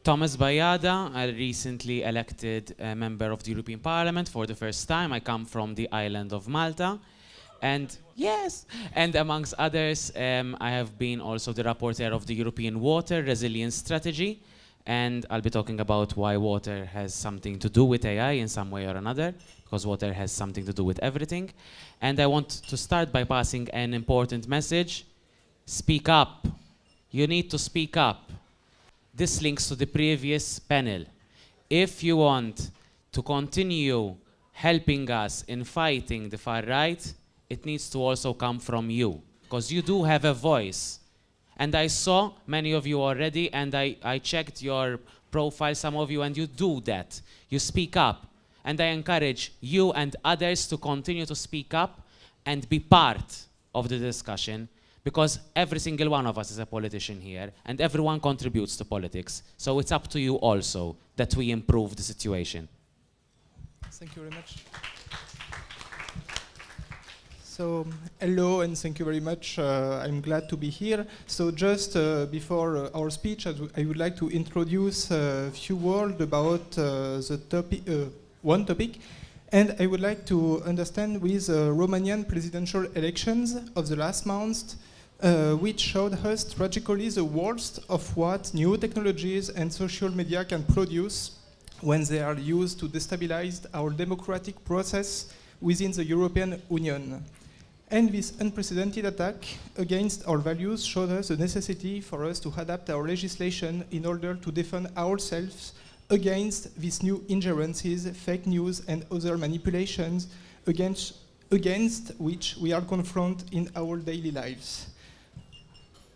Thomas Bayada, a recently elected member of the European Parliament for the first time. I come from the island of Malta. And yes, and amongst others, I have been also the rapporteur of the European Water Resilience Strategy, And I'll be talking about why water has something to do with AI in some way or another, because water has something to do with everything. And I want to start by passing an important message. Speak up. You need to speak up. This links to the previous panel. If you want to continue helping us in fighting the far right, it needs to also come from you, because you do have a voice. And I saw many of you already, and I checked your profile, some of you, and you do that. You speak up. And I encourage you and others to continue to speak up and be part of the discussion, because every single one of us is a politician here, and everyone contributes to politics. So it's up to you also that we improve the situation. Thank you very much. So, hello and thank you very much. I'm glad to be here. So just before our speech, I would like to introduce a few words about the topic, one topic. And I would like to understand with Romanian presidential elections of the last month, which showed us tragically the worst of what new technologies and social media can produce when they are used to destabilize our democratic process within the European Union. And this unprecedented attack against our values showed us the necessity for us to adapt our legislation in order to defend ourselves against these new ingerences, fake news and other manipulations against which we are confronted in our daily lives.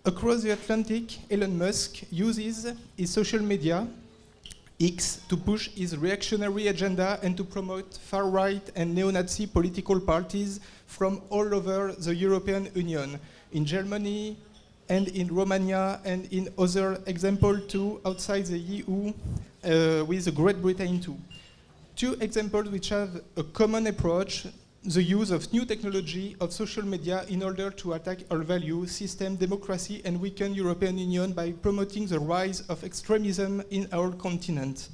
Across the Atlantic, Elon Musk uses his social media, X, to push his reactionary agenda and to promote far-right and neo-Nazi political parties from all over the European Union, in Germany and in Romania and in other examples too outside the EU, with Great Britain too. Two examples which have a common approach: the use of new technology of social media in order to attack our value system, democracy, and weaken European Union by promoting the rise of extremism in our continent.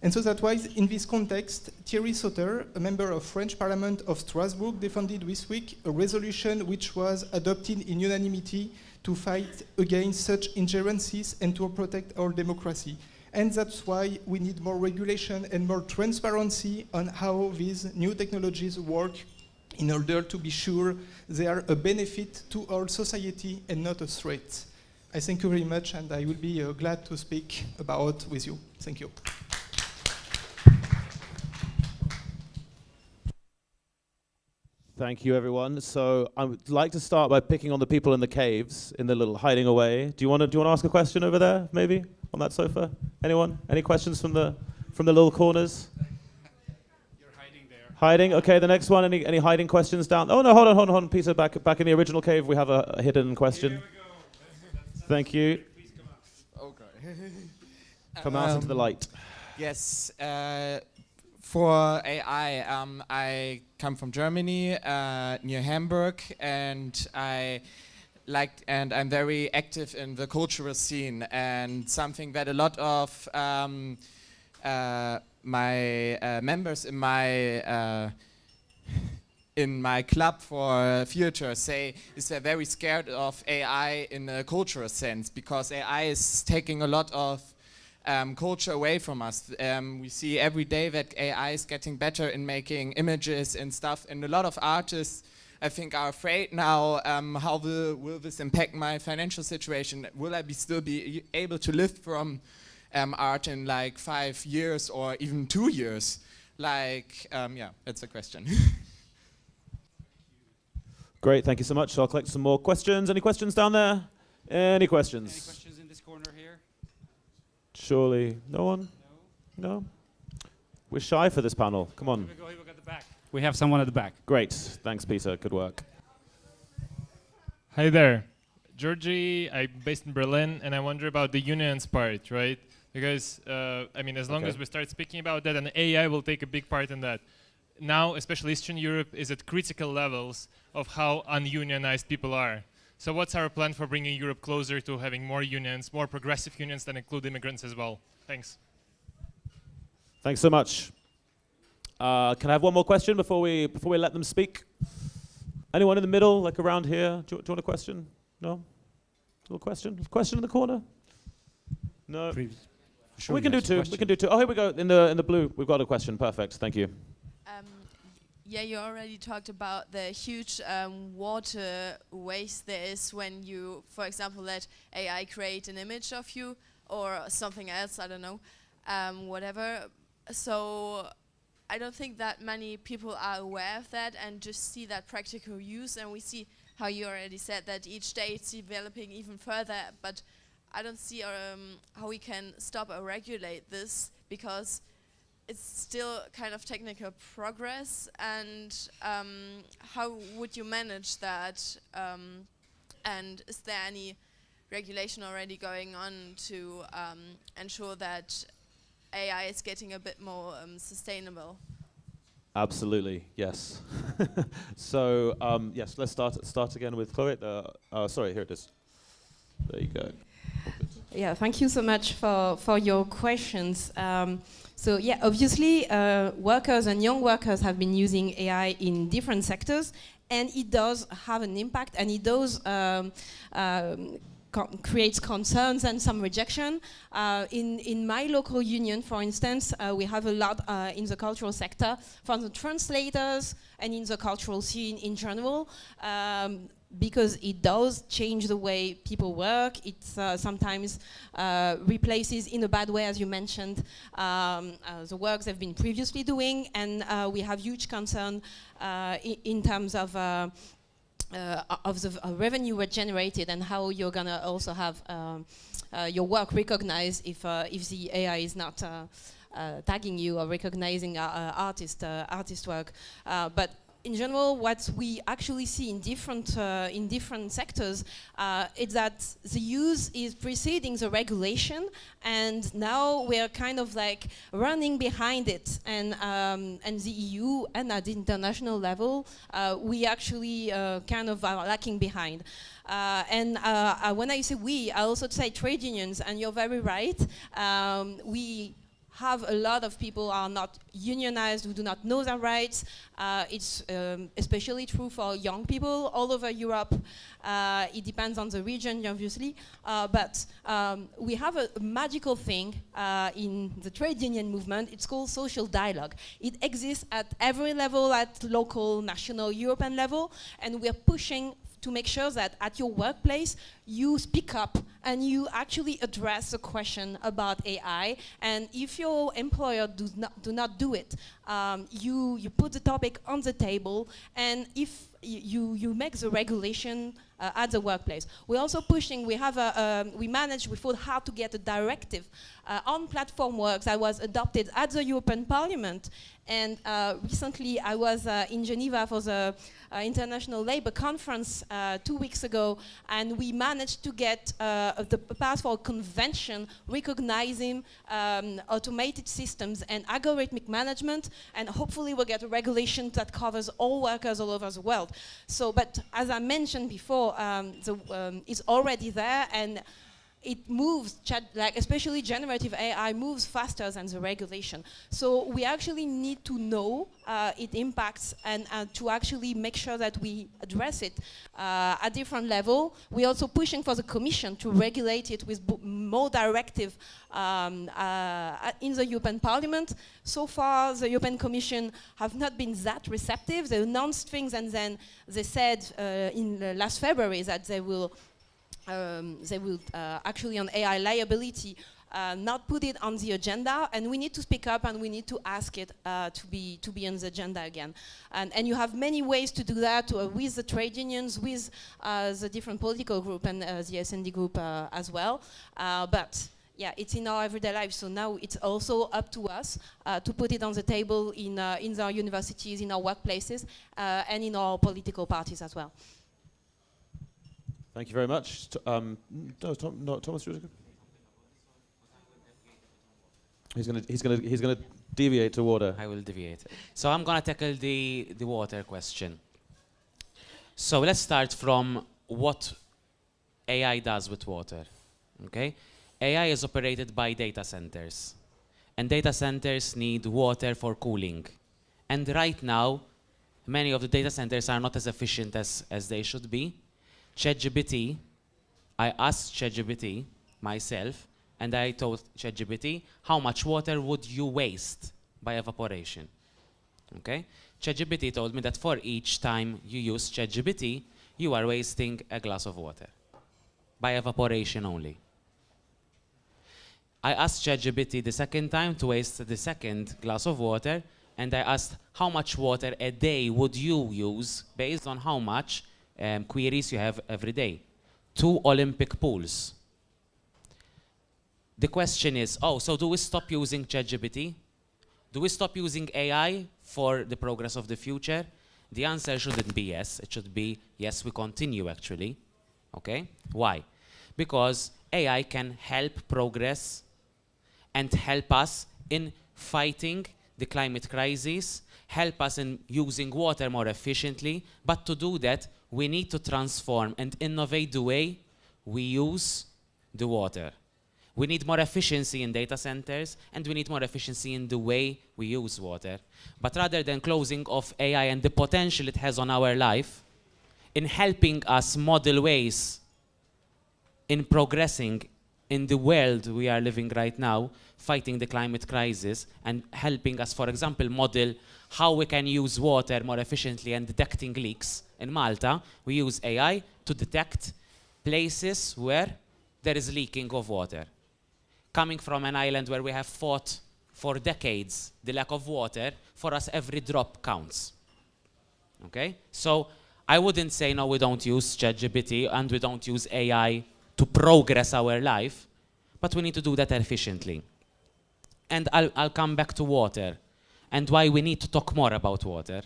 And so that why, in this context, Thierry Sauter, a member of French Parliament of Strasbourg, defended this week a resolution which was adopted in unanimity to fight against such ingerencies and to protect our democracy. And that's why we need more regulation and more transparency on how these new technologies work in order to be sure they are a benefit to our society and not a threat. I thank you very much, and I will be glad to speak about with you. Thank you. Thank you, everyone. So I would like to start by picking on the people in the caves, in the little hiding away. Do you want to ask a question over there, maybe, on that sofa? Anyone? Any questions from the little corners? You're hiding there. Hiding. Okay. The next one. Any hiding questions down? Oh no, hold on, Peter. Back in the original cave, we have a hidden question. Here we go. Thank you. Please come out. Okay. Come out into the light. Yes. For AI, I come from Germany, near Hamburg, and I'm very active in the cultural scene. And something that a lot of my members in my club for theater say is they're very scared of AI in a cultural sense, because AI is taking a lot of culture away from us. We see every day that AI is getting better in making images and stuff, and a lot of artists, I think, are afraid now, how will this impact my financial situation? Will I still be able to live from art in like 5 years or even 2 years? Like, yeah, that's a question. Great, thank you so much. So I'll collect some more questions. Any questions down there? Any questions? Any questions in this corner here? Surely, no one? No? We're shy for this panel. Come on. Here we go at the back. We have someone at the back. Great. Thanks, Peter. Good work. Hi there. Georgie, I'm based in Berlin, and I wonder about the unions part, right? Because, I mean, as long as we start speaking about that, and AI will take a big part in that. Now, especially Eastern Europe is at critical levels of how ununionized people are. So what's our plan for bringing Europe closer to having more unions, more progressive unions that include immigrants as well? Thanks. Thanks so much. Can I have one more question before we let them speak? Anyone in the middle, like around here? Do you want a question? No? Little question? Question in the corner? No? Sure, We you can do have some two. We questions. can do two. Oh, here we go. In the blue, we've got a question. Perfect. Thank you. Yeah, you already talked about the huge water waste there is when you, for example, let AI create an image of you or something else, I don't know, whatever. So I don't think that many people are aware of that and just see that practical use. And we see how you already said that each day it's developing even further, but I don't see how we can stop or regulate this, because it's still kind of technical progress. And how would you manage that? And is there any regulation already going on to ensure that AI is getting a bit more sustainable? Absolutely, yes. So yes, let's start again with Chloe. Sorry, here it is. There you go. Yeah, thank you so much for your questions. So yeah, obviously, workers and young workers have been using AI in different sectors, and it does have an impact, and it does creates concerns and some rejection. In my local union, for instance, we have a lot in the cultural sector from the translators and in the cultural scene in general. Because it does change the way people work. It sometimes replaces in a bad way, as you mentioned, the work they've been previously doing, and we have huge concern in terms of the revenue generated and how you're gonna also have your work recognized if the AI is not tagging you or recognizing artist work. But in general, what we actually see in different sectors is that the use is preceding the regulation, and now we're kind of like running behind it. And the EU and at the international level, we actually kind of are lacking behind. When I say we, I also say trade unions, and you're very right. We have a lot of people are not unionized, who do not know their rights. It's especially true for young people all over Europe. It depends on the region, obviously. But we have a magical thing in the trade union movement. It's called social dialogue. It exists at every level, at local, national, European level, and we're pushing to make sure that at your workplace you speak up and you actually address the question about AI. And if your employer do not do it, you put the topic on the table, and if you make the regulation at the workplace. We're also pushing. We have we thought how to get a directive on platform work that was adopted at the European Parliament. And recently, I was in Geneva for the International Labour Conference 2 weeks ago, and we managed to get the pass for a convention recognizing automated systems and algorithmic management, and hopefully we'll get a regulation that covers all workers all over the world. So, but as I mentioned before, it's already there, and it moves, especially generative AI moves faster than the regulation. So we actually need to know its impacts and to actually make sure that we address it at different level. We're also pushing for the Commission to regulate it with more directive in the European Parliament. So far, the European Commission have not been that receptive. They announced things, and then they said in last February that they will actually on AI liability not put it on the agenda, and we need to speak up and we need to ask it to be on the agenda again. And you have many ways to do that with the trade unions, with the different political group and the S&D group as well. But yeah, it's in our everyday life, so now it's also up to us to put it on the table in our universities, in our workplaces, and in our political parties as well. Thank you very much. Thomas. He's gonna deviate to water. I will deviate. So I'm gonna tackle the water question. So let's start from what AI does with water. Okay, AI is operated by data centers, and data centers need water for cooling. And right now, many of the data centers are not as efficient as they should be. ChatGPT, I asked ChatGPT myself And I told ChatGPT, how much water would you waste by evaporation? Okay? ChatGPT told me that for each time you use ChatGPT, you are wasting a glass of water by evaporation only. I asked ChatGPT the second time to waste the second glass of water, and I asked how much water a day would you use based on how much queries you have every day. 2 Olympic pools. The question is, so do we stop using ChatGPT? Do we stop using AI for the progress of the future? The answer shouldn't be yes. It should be yes, we continue actually. Okay? Why? Because AI can help progress and help us in fighting the climate crisis, help us in using water more efficiently, but to do that, we need to transform and innovate the way we use the water. We need more efficiency in data centers, and we need more efficiency in the way we use water. But rather than closing off AI and the potential it has on our life, in helping us model ways in progressing in the world we are living right now, fighting the climate crisis, and helping us, for example, model how we can use water more efficiently and detecting leaks. In Malta, we use AI to detect places where there is leaking of water. Coming from an island where we have fought for decades the lack of water, for us every drop counts. Okay? So I wouldn't say no, we don't use ChatGPT and we don't use AI to progress our life, but we need to do that efficiently. And I'll come back to water and why we need to talk more about water.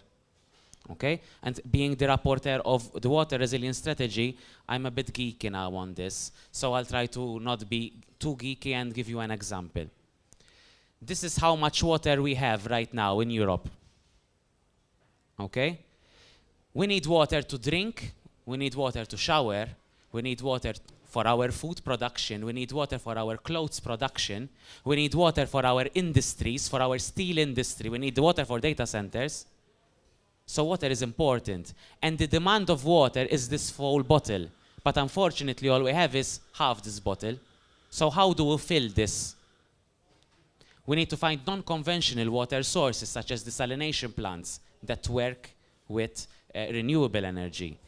Okay? And being the rapporteur of the water resilience strategy, I'm a bit geeky now on this. So I'll try to not be too geeky and give you an example. This is how much water we have right now in Europe. Okay? We need water to drink, we need water to shower, we need water for our food production, we need water for our clothes production, we need water for our industries, for our steel industry, we need water for data centers. So water is important. And the demand of water is this full bottle. But unfortunately, all we have is half this bottle. So how do we fill this? We need to find non-conventional water sources, such as desalination plants that work with renewable energy.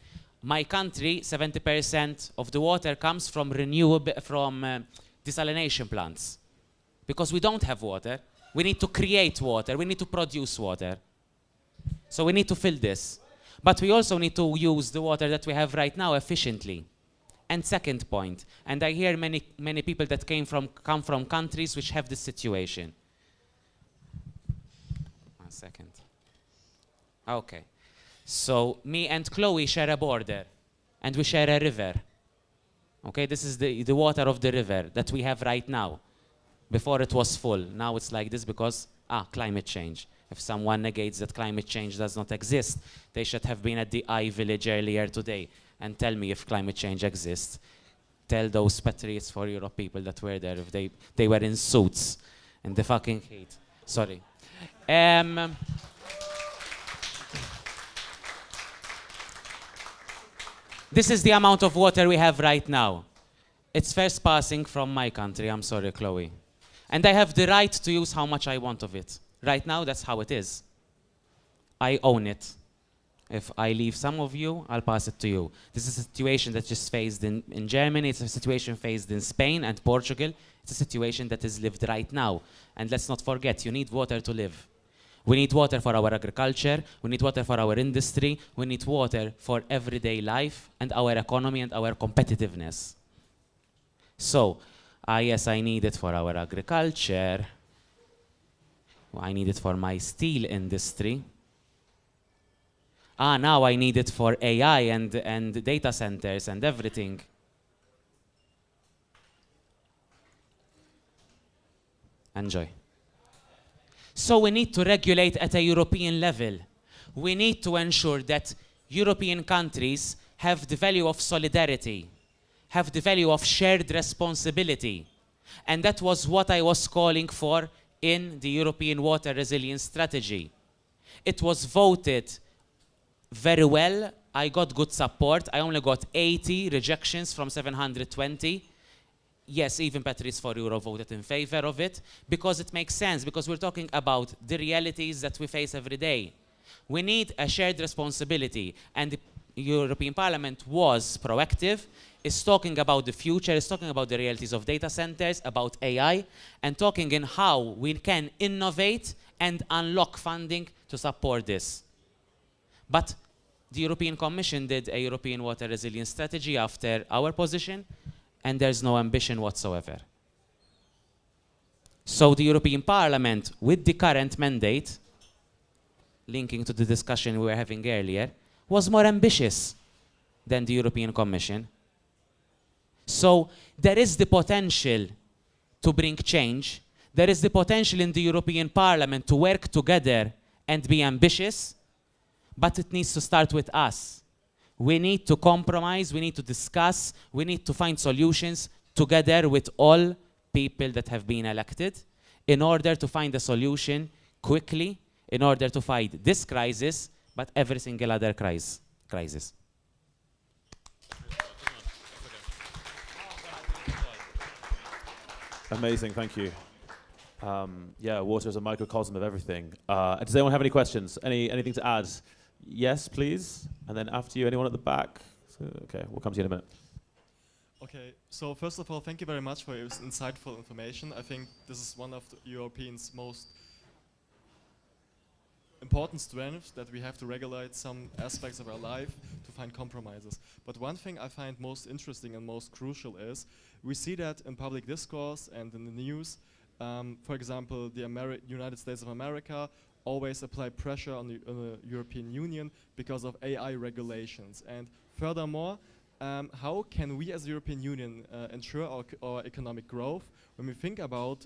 My country, 70% of the water comes from desalination plants. Because we don't have water, we need to create water, we need to produce water. So we need to fill this. But we also need to use the water that we have right now efficiently. And second point, and I hear many people that come from countries which have this situation. 1 second. Okay. So me and Chloe share a border, and we share a river. Okay, this is the water of the river that we have right now. Before it was full. Now it's like this because, climate change. If someone negates that climate change does not exist, they should have been at the iVillage earlier today and tell me if climate change exists. Tell those Patriots for Europe people that were there if they were in suits in the fucking heat. Sorry. This is the amount of water we have right now. It's first passing from my country. I'm sorry, Chloe. And I have the right to use how much I want of it. Right now, that's how it is. I own it. If I leave some of you, I'll pass it to you. This is a situation that just faced in Germany. It's a situation faced in Spain and Portugal. It's a situation that is lived right now. And let's not forget, you need water to live. We need water for our agriculture. We need water for our industry. We need water for everyday life and our economy and our competitiveness. So, yes, I need it for our agriculture. I need it for my steel industry. Now I need it for AI and data centers and everything. Enjoy. So we need to regulate at a European level. We need to ensure that European countries have the value of solidarity, have the value of shared responsibility. And that was what I was calling for in the European Water Resilience Strategy. It was voted very well. I got good support. I only got 80 rejections from 720. yes, even Patrice for Europe voted in favor of it because it makes sense, because we're talking about the realities that we face every day. We need a shared responsibility, and the European Parliament was proactive, is talking about the future, is talking about the realities of data centers, about AI, and talking in how we can innovate and unlock funding to support this. But the European Commission did a European water resilience strategy after our position, and there's no ambition whatsoever. So the European Parliament, with the current mandate, linking to the discussion we were having earlier, was more ambitious than the European Commission. So there is the potential to bring change. There is the potential in the European Parliament to work together and be ambitious, but it needs to start with us. We need to compromise, we need to discuss, we need to find solutions together with all people that have been elected in order to find a solution quickly, in order to fight this crisis, but every single other crisis. Amazing, thank you. Yeah, water is a microcosm of everything. Does anyone have any questions? Anything to add? Yes, please. And then after you, anyone at the back? Okay, we'll come to you in a minute. Okay, so first of all, thank you very much for your insightful information. I think this is one of the Europeans' most important strengths, that we have to regulate some aspects of our life to find compromises. But one thing I find most interesting and most crucial is we see that in public discourse and in the news. For example, the United States of America always apply pressure on the European Union because of AI regulations. And furthermore, how can we as the European Union ensure our economic growth when we think about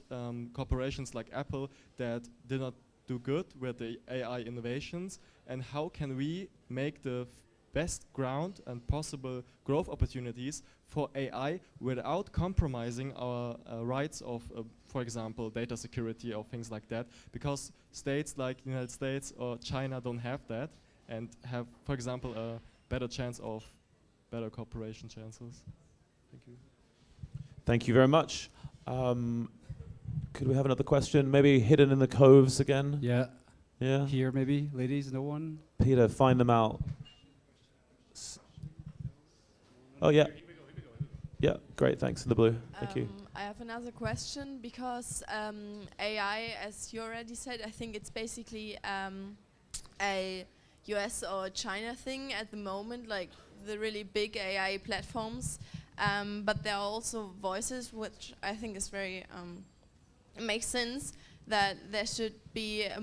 corporations like Apple that did not do good with the AI innovations, and how can we make the best ground and possible growth opportunities for AI without compromising our rights of, for example, data security or things like that, because states like the United States or China don't have that and have, for example, a better chance of better cooperation chances. Thank you. Thank you very much. Could we have another question? Maybe hidden in the coves again? Yeah. Yeah. Here, maybe, ladies, no one? Peter, find them out. Oh, yeah. Yeah, great, thanks, in the blue. Thank you. I have another question, because AI, as you already said, I think it's basically a US or China thing at the moment, like the really big AI platforms. But there are also voices, which I think is very, it makes sense that there should be a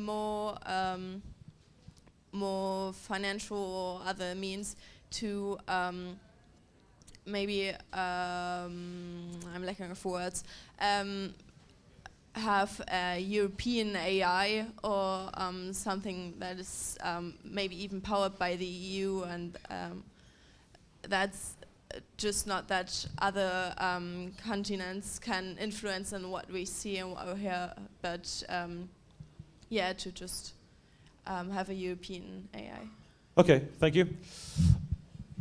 more financial or other means to maybe, I'm lacking of words, have a European AI or something that is maybe even powered by the EU, and that's just not that other continents can influence on what we see and what we hear, but yeah, to just have a European AI. Okay, thank you.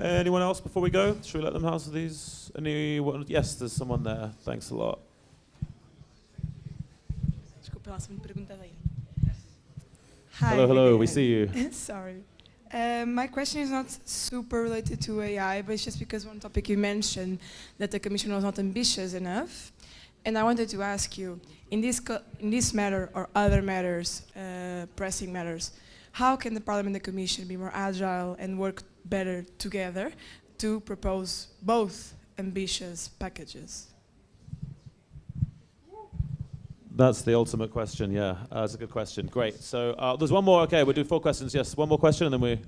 Anyone else before we go? Should we let them answer these? Anyone? Yes, there's someone there. Thanks a lot. Hi. Hello, we see you. Sorry. My question is not super related to AI, but it's just because one topic you mentioned, that the Commission was not ambitious enough. And I wanted to ask you, in this matter or other matters, pressing matters, how can the Parliament and the Commission be more agile and work better together to propose both ambitious packages? That's the ultimate question, yeah. That's a good question. Great. So there's one more. Okay, we'll do 4 questions. Yes, one more question and then we...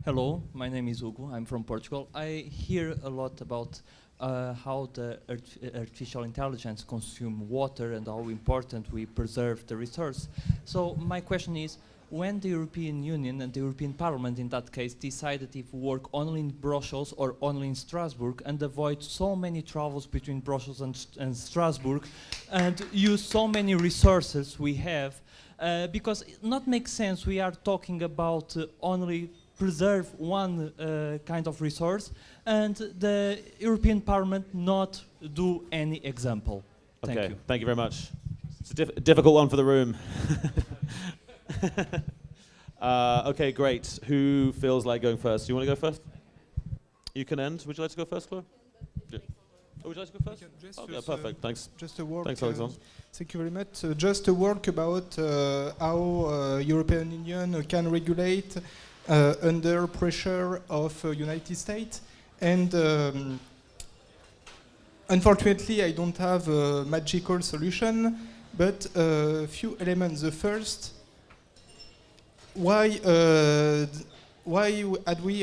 Hello, my name is Hugo. I'm from Portugal. I hear a lot about how the artificial intelligence consume water and how important we preserve the resource. So my question is, when the European Union and the European Parliament in that case decided if we work only in Brussels or only in Strasbourg and avoid so many travels between Brussels and Strasbourg and use so many resources we have, because it not makes sense we are talking about only preserve one kind of resource and the European Parliament not do any example. Thank Okay, you. thank you very much. It's a difficult one for the room. Okay, great. Who feels like going first? Do you want to go first? You can end. Would you like to go first, Chloe? Yeah. Oh, would you like to go first? Okay, perfect. Thanks. Just a word. Thanks, Alexandre. Thank you very much. Just a word about how European Union can regulate under pressure of United States. And unfortunately, I don't have a magical solution, but a few elements. The first, why had we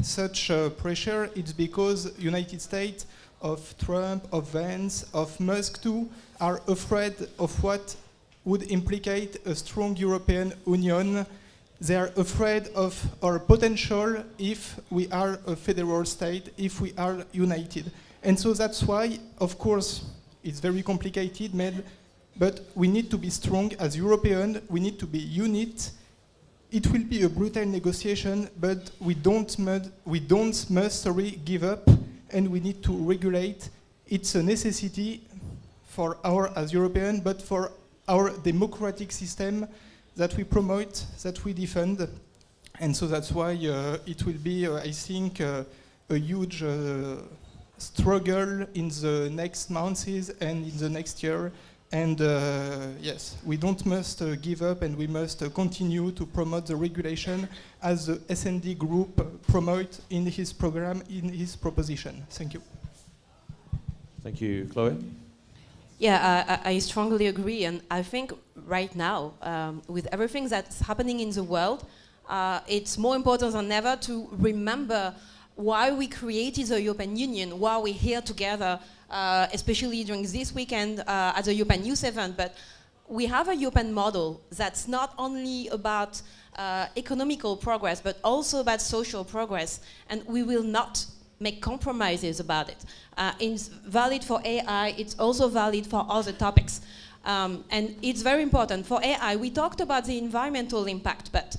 such pressure? It's because United States, of Trump, of Vance, of Musk too, are afraid of what would implicate a strong European Union. They are afraid of our potential if we are a federal state, if we are united. And so that's why, of course, it's very complicated, but we need to be strong as Europeans, we need to be unit. It will be a brutal negotiation, but we don't must give up, and we need to regulate. It's a necessity for as Europeans, but for our democratic system that we promote, that we defend. And so that's why it will be, I think, a huge struggle in the next months and in the next year. And yes, we don't must give up, and we must continue to promote the regulation as the S&D group promote in his program, in his proposition. Thank you. Thank you, Chloe. Yeah, I strongly agree, and I think right now, with everything that's happening in the world, it's more important than ever to remember why we created the European Union, why we're here together, especially during this weekend at the European Youth event. But we have a European model that's not only about economical progress, but also about social progress, and we will not make compromises about it. It's valid for AI, it's also valid for other topics. And it's very important. For AI, we talked about the environmental impact, but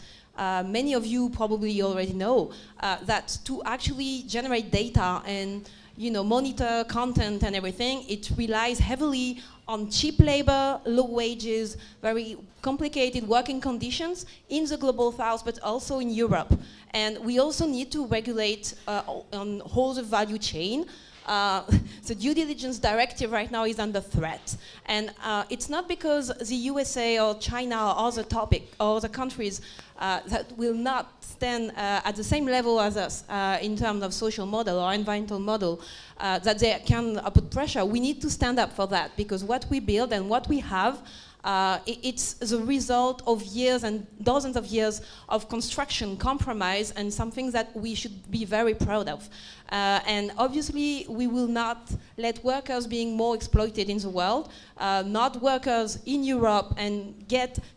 many of you probably already know that to actually generate data and monitor content and everything, it relies heavily on cheap labor, low wages, very complicated working conditions in the global south, but also in Europe. And we also need to regulate on whole the value chain. The due diligence directive right now is under threat. And it's not because the USA or China or other countries that will not stand at the same level as us in terms of social model or environmental model, that they can put pressure. We need to stand up for that, because what we build and what we have, it's the result of years and dozens of years of construction, compromise, and something that we should be very proud of. And obviously, we will not let workers being more exploited in the world, not workers in Europe, and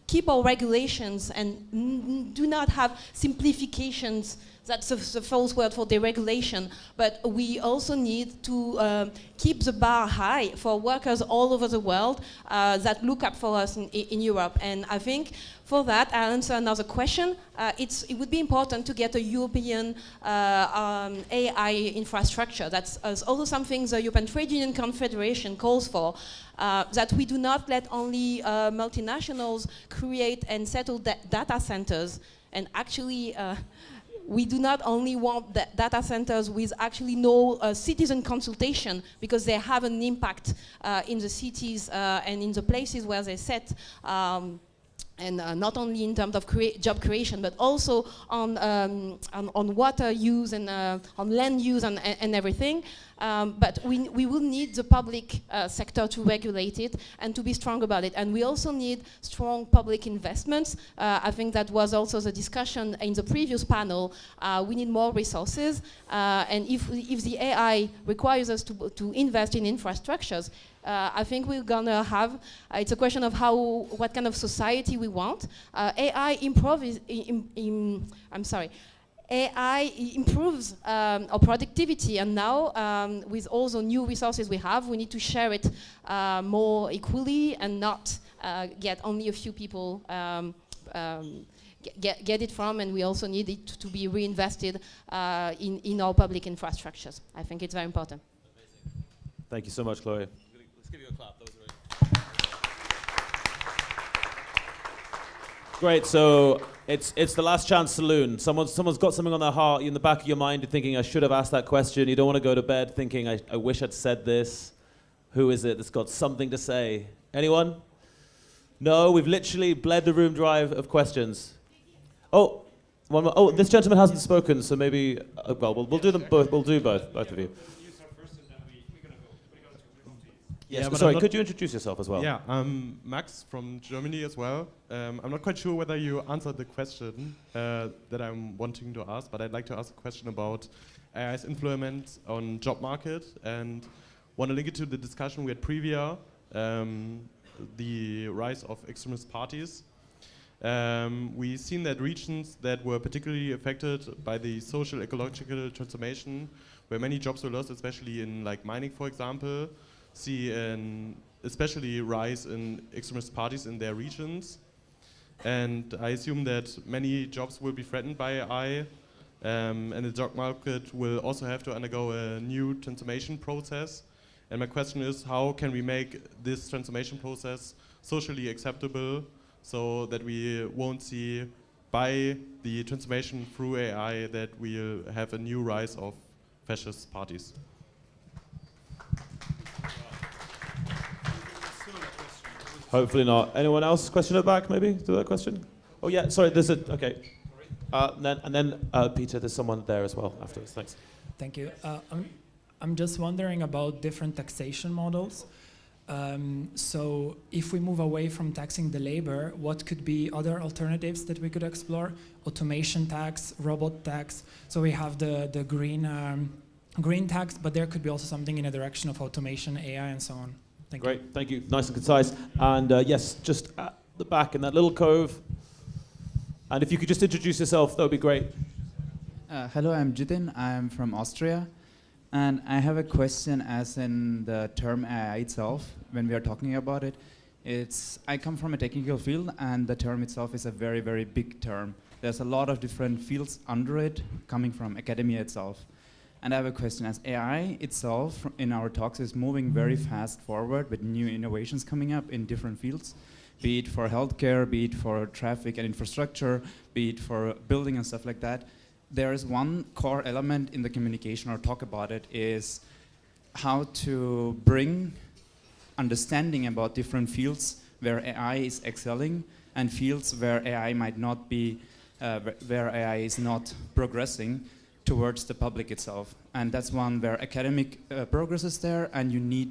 keep our regulations and do not have simplifications. That's a false word for deregulation, but we also need to keep the bar high for workers all over the world that look up for us in Europe. And I think for that, I'll answer another question. It would be important to get a European AI infrastructure. That's also something the European Trade Union Confederation calls for, that we do not let only multinationals create and settle data centers, and actually we do not only want data centers with actually no citizen consultation, because they have an impact in the cities and in the places where they set, and not only in terms of job creation, but also on water use and on land use and everything. But we will need the public sector to regulate it and to be strong about it. And we also need strong public investments. I think that was also the discussion in the previous panel. We need more resources. And if the AI requires us to invest in infrastructures, I think we're gonna have, it's a question of what kind of society we want. AI improves our productivity, and now with all the new resources we have, we need to share it more equally and not get only a few people get it from, and we also need it to be reinvested in our public infrastructures. I think it's very important. Thank you so much, Chloe. Let's give you a clap. That was great. So it's the last chance saloon. Someone's got something on their heart in the back of your mind. You're thinking, I should have asked that question. You don't want to go to bed thinking, I wish I'd said this. Who is it that's got something to say? Anyone? No, we've literally bled the room dry of questions. Oh, one more. Oh, this gentleman hasn't spoken, so maybe. Well, we'll do them both. We'll do both of you. Yes, but sorry, could you introduce yourself as well? Yeah, I'm Max from Germany as well. I'm not quite sure whether you answered the question that I'm wanting to ask, but I'd like to ask a question about AI's influence on job market, and want to link it to the discussion we had previous, the rise of extremist parties. We've seen that regions that were particularly affected by the social ecological transformation, where many jobs were lost, especially in like mining, for example, see an especially rise in extremist parties in their regions. And I assume that many jobs will be threatened by AI, and the job market will also have to undergo a new transformation process. And my question is, how can we make this transformation process socially acceptable so that we won't see by the transformation through AI that we'll have a new rise of fascist parties? Hopefully not. Anyone else? Question at the back, maybe, to that question? Oh yeah, sorry, there's a, okay. And then Peter, there's someone there as well afterwards, thanks. Thank you. I'm just wondering about different taxation models. So if we move away from taxing the labor, what could be other alternatives that we could explore? Automation tax, robot tax. So we have the green tax, but there could be also something in the direction of automation, AI, and so on. Great, thank you. Nice and concise. And yes, just at the back in that little cove. And if you could just introduce yourself, that would be great. Hello, I'm Jitin. I'm from Austria. And I have a question as in the term AI itself, when we are talking about it. I come from a technical field, and the term itself is a very, very big term. There's a lot of different fields under it, coming from academia itself. And I have a question, as AI itself in our talks is moving very fast forward with new innovations coming up in different fields, be it for healthcare, be it for traffic and infrastructure, be it for building and stuff like that. There is one core element in the communication or talk about it is how to bring understanding about different fields where AI is excelling and fields where AI might not be, where AI is not progressing towards the public itself. And that's one where academic progress is there, and you need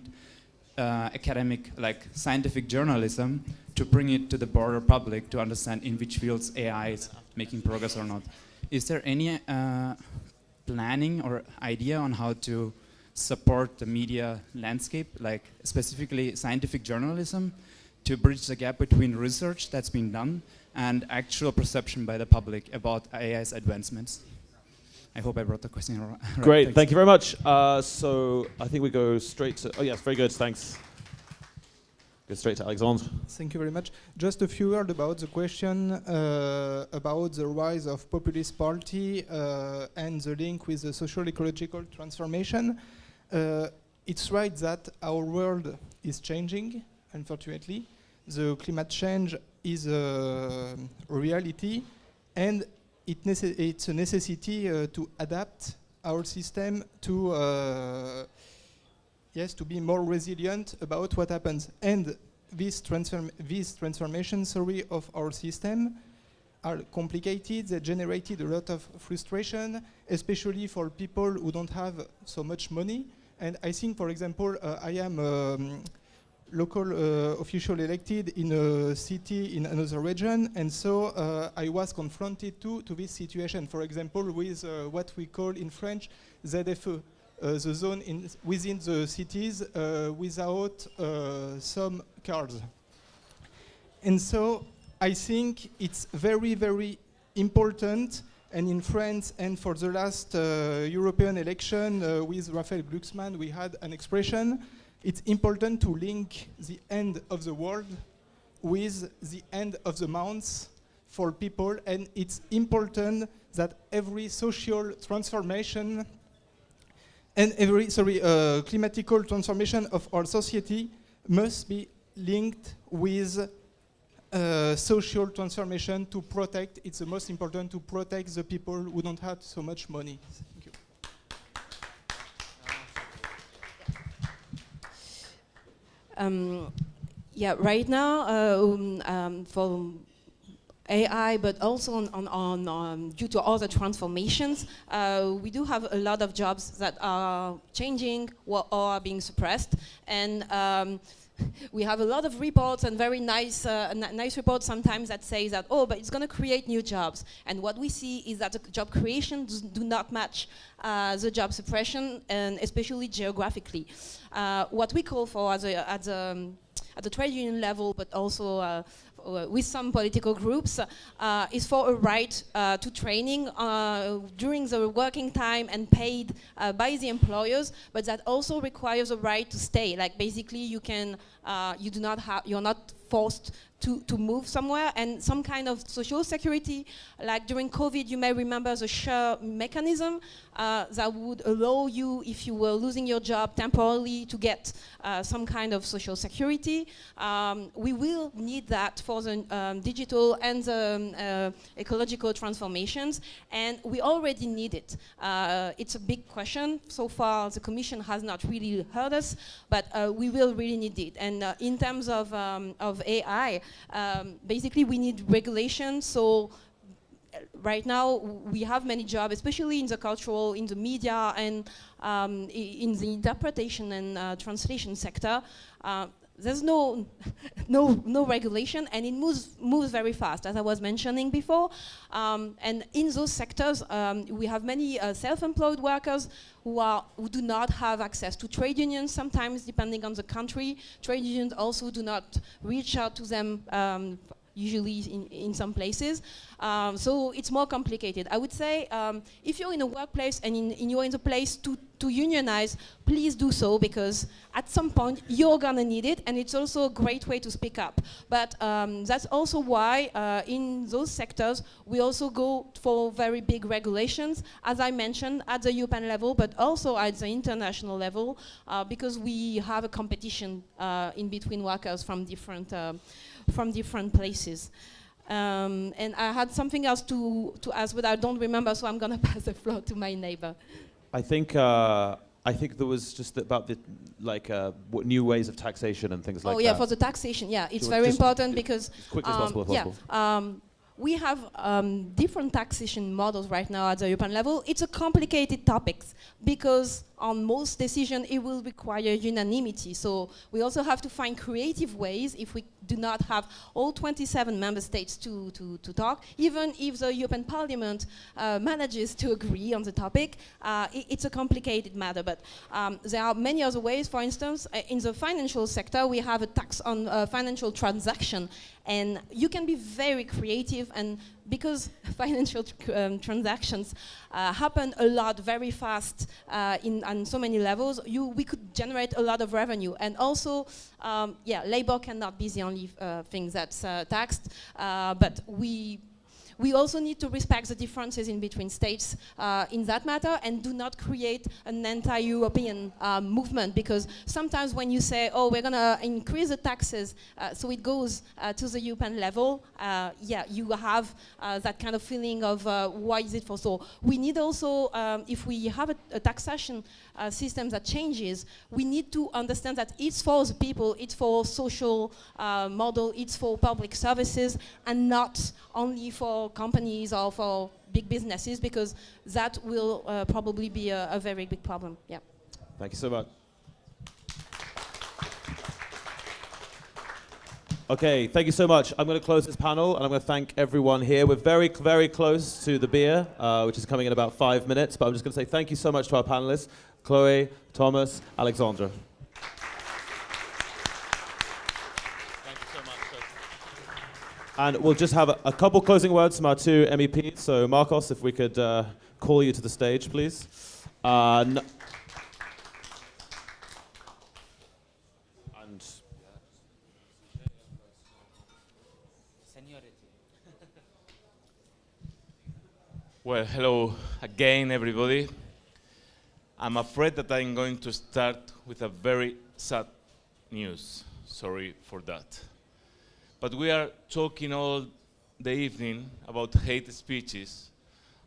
academic, like scientific journalism to bring it to the broader public to understand in which fields AI is making progress or not. Is there any planning or idea on how to support the media landscape, like specifically scientific journalism, to bridge the gap between research that's been done and actual perception by the public about AI's advancements? I hope I brought the question right. Great, thank you very much. So I think we go straight to, oh yes, very good, thanks. Go straight to Alexandre. Thank you very much. Just a few words about the question about the rise of populist party and the link with the social ecological transformation. It's right that our world is changing, unfortunately. The climate change is a reality, and it's a necessity to adapt our system to to be more resilient about what happens. And this transformation, of our system are complicated. They generated a lot of frustration, especially for people who don't have so much money. And I think, for example, I am local official elected in a city in another region, and so I was confronted to this situation. For example, with what we call in French ZFE, the zone within the cities without some cars. And so I think it's very, very important. And in France, and for the last European election with Raphael Glucksmann, we had an expression. It's important to link the end of the world with the end of the mountains for people, and it's important that every social transformation and every climatical transformation of our society must be linked with social transformation to protect. It's the most important to protect the people who don't have so much money. Thank you. Yeah, right now for AI, but also due to other transformations, we do have a lot of jobs that are changing or are being suppressed, and we have a lot of reports and very nice reports sometimes that say that, oh, but it's going to create new jobs. And what we see is that the job creation do not match the job suppression, and especially geographically. What we call for at the trade union level, but also with some political groups, is for a right to training during the working time and paid by the employers, but that also requires a right to stay. Like basically, you're not forced to move somewhere, and some kind of social security. Like during COVID, you may remember the share mechanism that would allow you, if you were losing your job temporarily, to get some kind of social security. We will need that for the digital and the ecological transformations, and we already need it. It's a big question. So far, the Commission has not really heard us, but we will really need it. And in terms of AI, basically we need regulation. So right now we have many jobs, especially in the cultural, in the media, and in the interpretation and translation sector. There's no regulation, and it moves very fast, as I was mentioning before. And in those sectors, we have many self-employed workers who do not have access to trade unions. Sometimes, depending on the country, trade unions also do not reach out to them. Usually in some places. So it's more complicated. I would say if you're in a workplace and you're in the place to unionize, please do so, because at some point you're gonna need it, and it's also a great way to speak up. But that's also why in those sectors we also go for very big regulations, as I mentioned, at the European level, but also at the international level, because we have a competition in between workers from different places. And I had something else to ask, but I don't remember, so I'm going to pass the floor to my neighbor. I think there was just about the new ways of taxation and things like that. Oh yeah, for the taxation, yeah, it's very important because as quickly as possible. Yeah, we have different taxation models right now at the European level. It's a complicated topic because on most decisions it will require unanimity. So we also have to find creative ways if we do not have all 27 member states to talk. Even if the European Parliament manages to agree on the topic, it's a complicated matter. But there are many other ways. For instance, in the financial sector, we have a tax on financial transaction. And you can be very creative, and because financial transactions happen a lot, very fast, on so many levels, we could generate a lot of revenue. And also, labor cannot be the only thing that's taxed, but we also need to respect the differences in between states in that matter, and do not create an anti-European movement, because sometimes when you say, oh, we're going to increase the taxes so it goes to the European level, you have that kind of feeling of why is it for so. We need also, if we have a taxation system that changes, we need to understand that it's for the people, it's for social model, it's for public services, and not only for companies or for big businesses, because that will probably be a very big problem. Yeah. Thank you so much. Okay, thank you so much. I'm going to close this panel, and I'm going to thank everyone here. We're very, very close to the beer, which is coming in about 5 minutes, but I'm just going to say thank you so much to our panelists, Chloe, Thomas, Alexandra. And we'll just have a couple closing words from our two MEPs. So, Marcos, if we could call you to the stage, please. And Well, hello again, everybody. I'm afraid that I'm going to start with a very sad news. Sorry for that. But we are talking all the evening about hate speeches,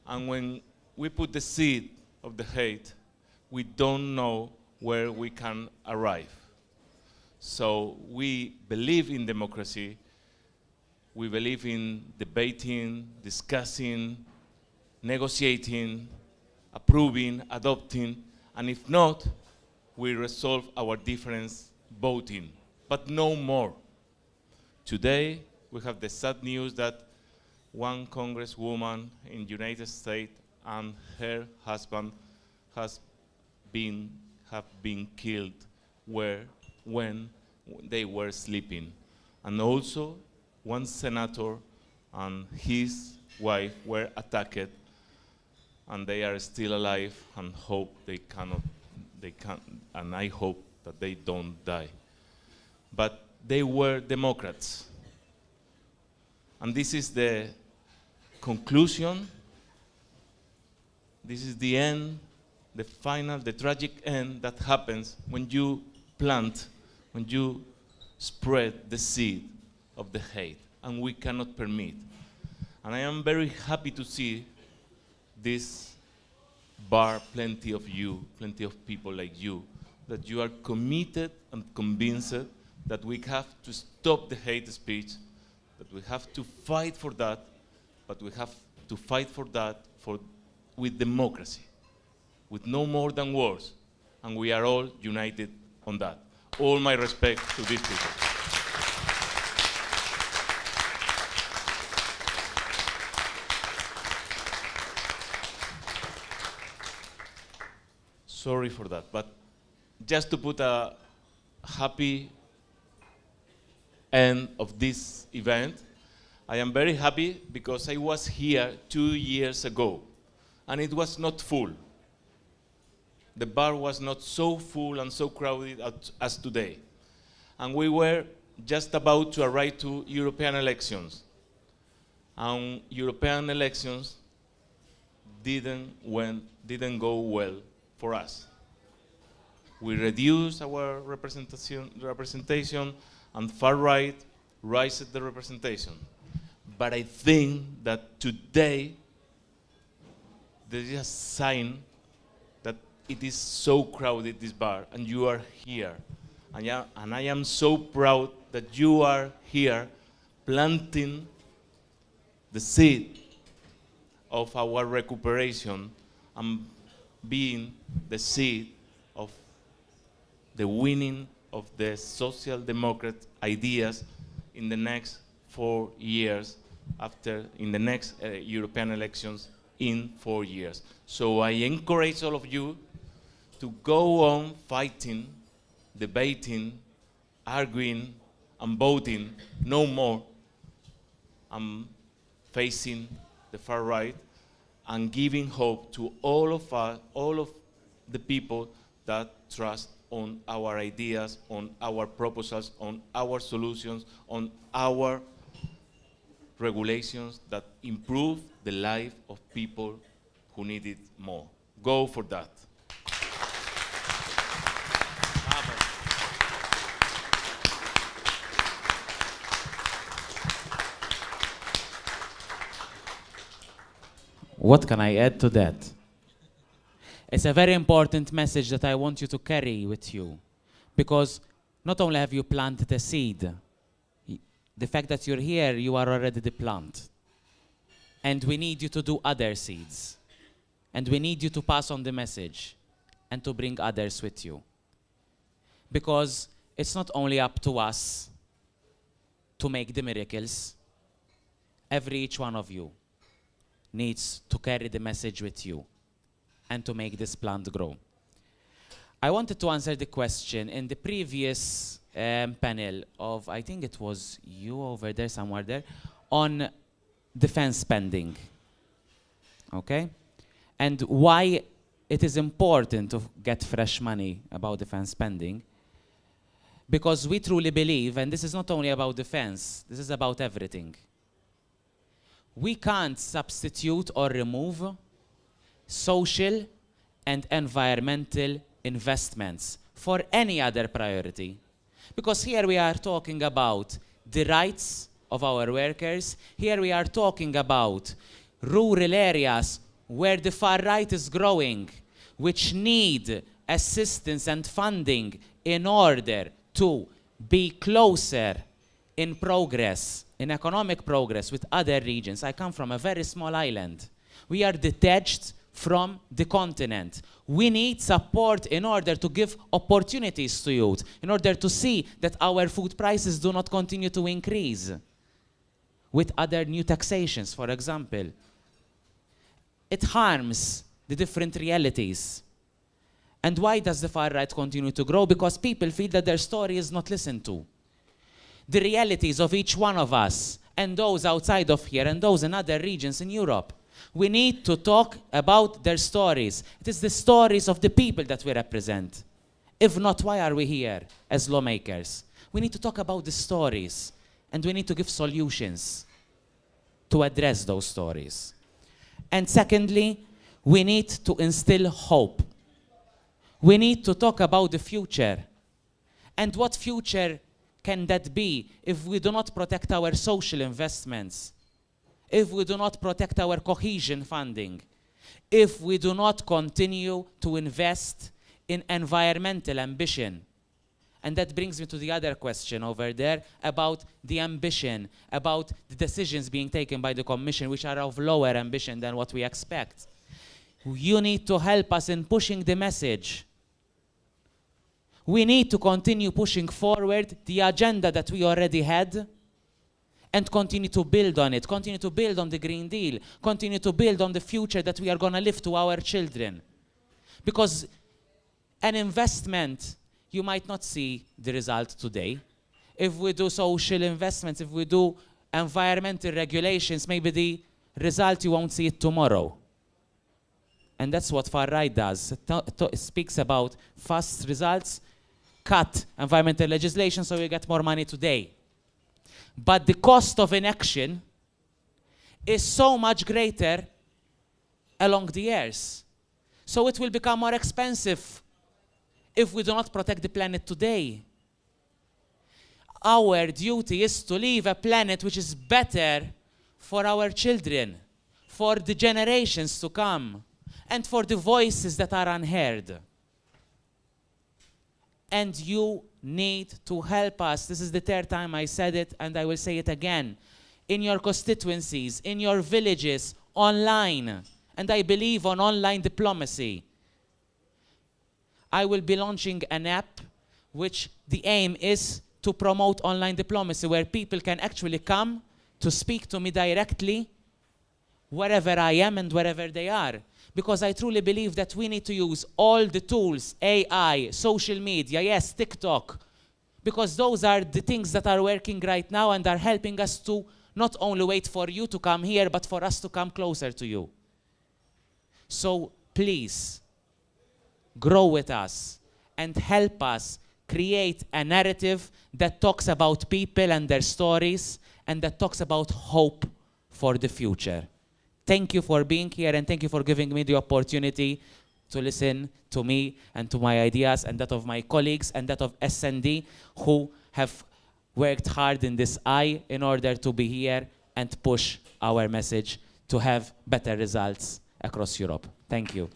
and when we put the seed of the hate, we don't know where we can arrive. So we believe in democracy, we believe in debating, discussing, negotiating, approving, adopting, and if not, we resolve our difference voting, but no more. Today, we have the sad news that one congresswoman in the United States and her husband have been killed when they were sleeping. And also, one senator and his wife were attacked, and they are still alive, and hope and I hope that they don't die. But they were Democrats. And this is the conclusion. This is the end, the final, the tragic end that happens when you plant, when you spread the seed of the hate, and we cannot permit. And I am very happy to see this bar, plenty of you, plenty of people like you, that you are committed and convinced that we have to stop the hate speech, that we have to fight for that, but we have to fight for that with democracy, with no more than words, and we are all united on that. All my respect to these people. Sorry for that, but just to put a happy end of this event, I am very happy because I was here 2 years ago, and it was not full. The bar was not so full and so crowded as today. And we were just about to arrive to European elections. And European elections didn't go well for us. We reduced our representation, and far right raised the representation. But I think that today there is a sign that it is so crowded, this bar, and you are here. And I am so proud that you are here planting the seed of our recuperation and being the seed of the winning of the social democrat ideas in the next 4 years in the next European elections in 4 years. So I encourage all of you to go on fighting, debating, arguing, and voting no more, facing the far right, and giving hope to all of us, all of the people that trust on our ideas, on our proposals, on our solutions, on our regulations that improve the life of people who need it more. Go for that. What can I add to that? It's a very important message that I want you to carry with you, because not only have you planted a seed, the fact that you're here, you are already the plant. And we need you to do other seeds. And we need you to pass on the message and to bring others with you. Because it's not only up to us to make the miracles. Each one of you needs to carry the message with you and to make this plant grow. I wanted to answer the question in the previous panel of, I think it was you over there, somewhere there, on defense spending, okay? And why it is important to get fresh money about defense spending. Because we truly believe, and this is not only about defense, this is about everything. we can't substitute or remove social and environmental investments for any other priority. Because here we are talking about the rights of our workers. Here we are talking about rural areas where the far right is growing, which need assistance and funding in order to be closer in progress, in economic progress with other regions. I come from a very small island. We are detached from the continent. We need support in order to give opportunities to youth, in order to see that our food prices do not continue to increase with other new taxations, for example. It harms the different realities. And why does the far right continue to grow? Because people feel that their story is not listened to. The realities of each one of us, and those outside of here, and those in other regions in Europe. We need to talk about their stories. It is the stories of the people that we represent. If not, why are we here as lawmakers? We need to talk about the stories, and we need to give solutions to address those stories. And secondly, we need to instill hope. We need to talk about the future. And what future can that be if we do not protect our social investments? If we do not protect our cohesion funding? If we do not continue to invest in environmental ambition? And that brings me to the other question over there about the ambition, about the decisions being taken by the Commission, which are of lower ambition than what we expect. You need to help us in pushing the message. We need to continue pushing forward the agenda that we already had and continue to build on it, continue to build on the Green Deal, continue to build on the future that we are going to live to our children. Because an investment, you might not see the result today. If we do social investments, if we do environmental regulations, maybe the result you won't see it tomorrow. And that's what far right does. It speaks about fast results, cut environmental legislation so we get more money today. But the cost of inaction is so much greater along the years. So it will become more expensive if we do not protect the planet today. Our duty is to leave a planet which is better for our children, for the generations to come, and for the voices that are unheard. And you need to help us. This is the third time I said it, and I will say it again. In your constituencies, in your villages, online. And I believe on online diplomacy. I will be launching an app which the aim is to promote online diplomacy, where people can actually come to speak to me directly wherever I am and wherever they are. Because I truly believe that we need to use all the tools, AI, social media, yes, TikTok, because those are the things that are working right now and are helping us to not only wait for you to come here, but for us to come closer to you. So please, grow with us and help us create a narrative that talks about people and their stories and that talks about hope for the future. Thank you for being here, and thank you for giving me the opportunity to listen to me and to my ideas and that of my colleagues and that of SND who have worked hard in this eye in order to be here and push our message to have better results across Europe. Thank you.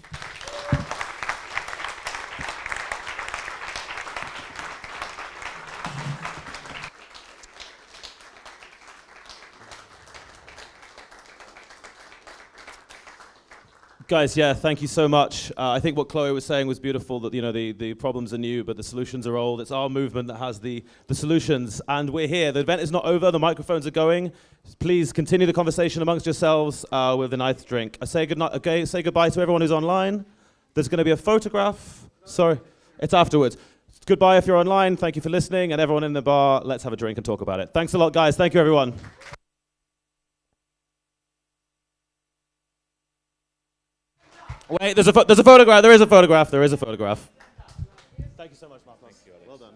Guys, yeah, thank you so much. I think what Chloe was saying was beautiful, that the problems are new, but the solutions are old. It's our movement that has the solutions, and we're here. The event is not over. The microphones are going. Please continue the conversation amongst yourselves with a nice drink. I say goodnight. Okay, say goodbye to everyone who's online. There's going to be a photograph. Sorry, it's afterwards. Goodbye if you're online. Thank you for listening, and everyone in the bar, let's have a drink and talk about it. Thanks a lot, guys. Thank you, everyone. Wait, there's a photograph. There is a photograph. Thank you so much, Mark. Well done.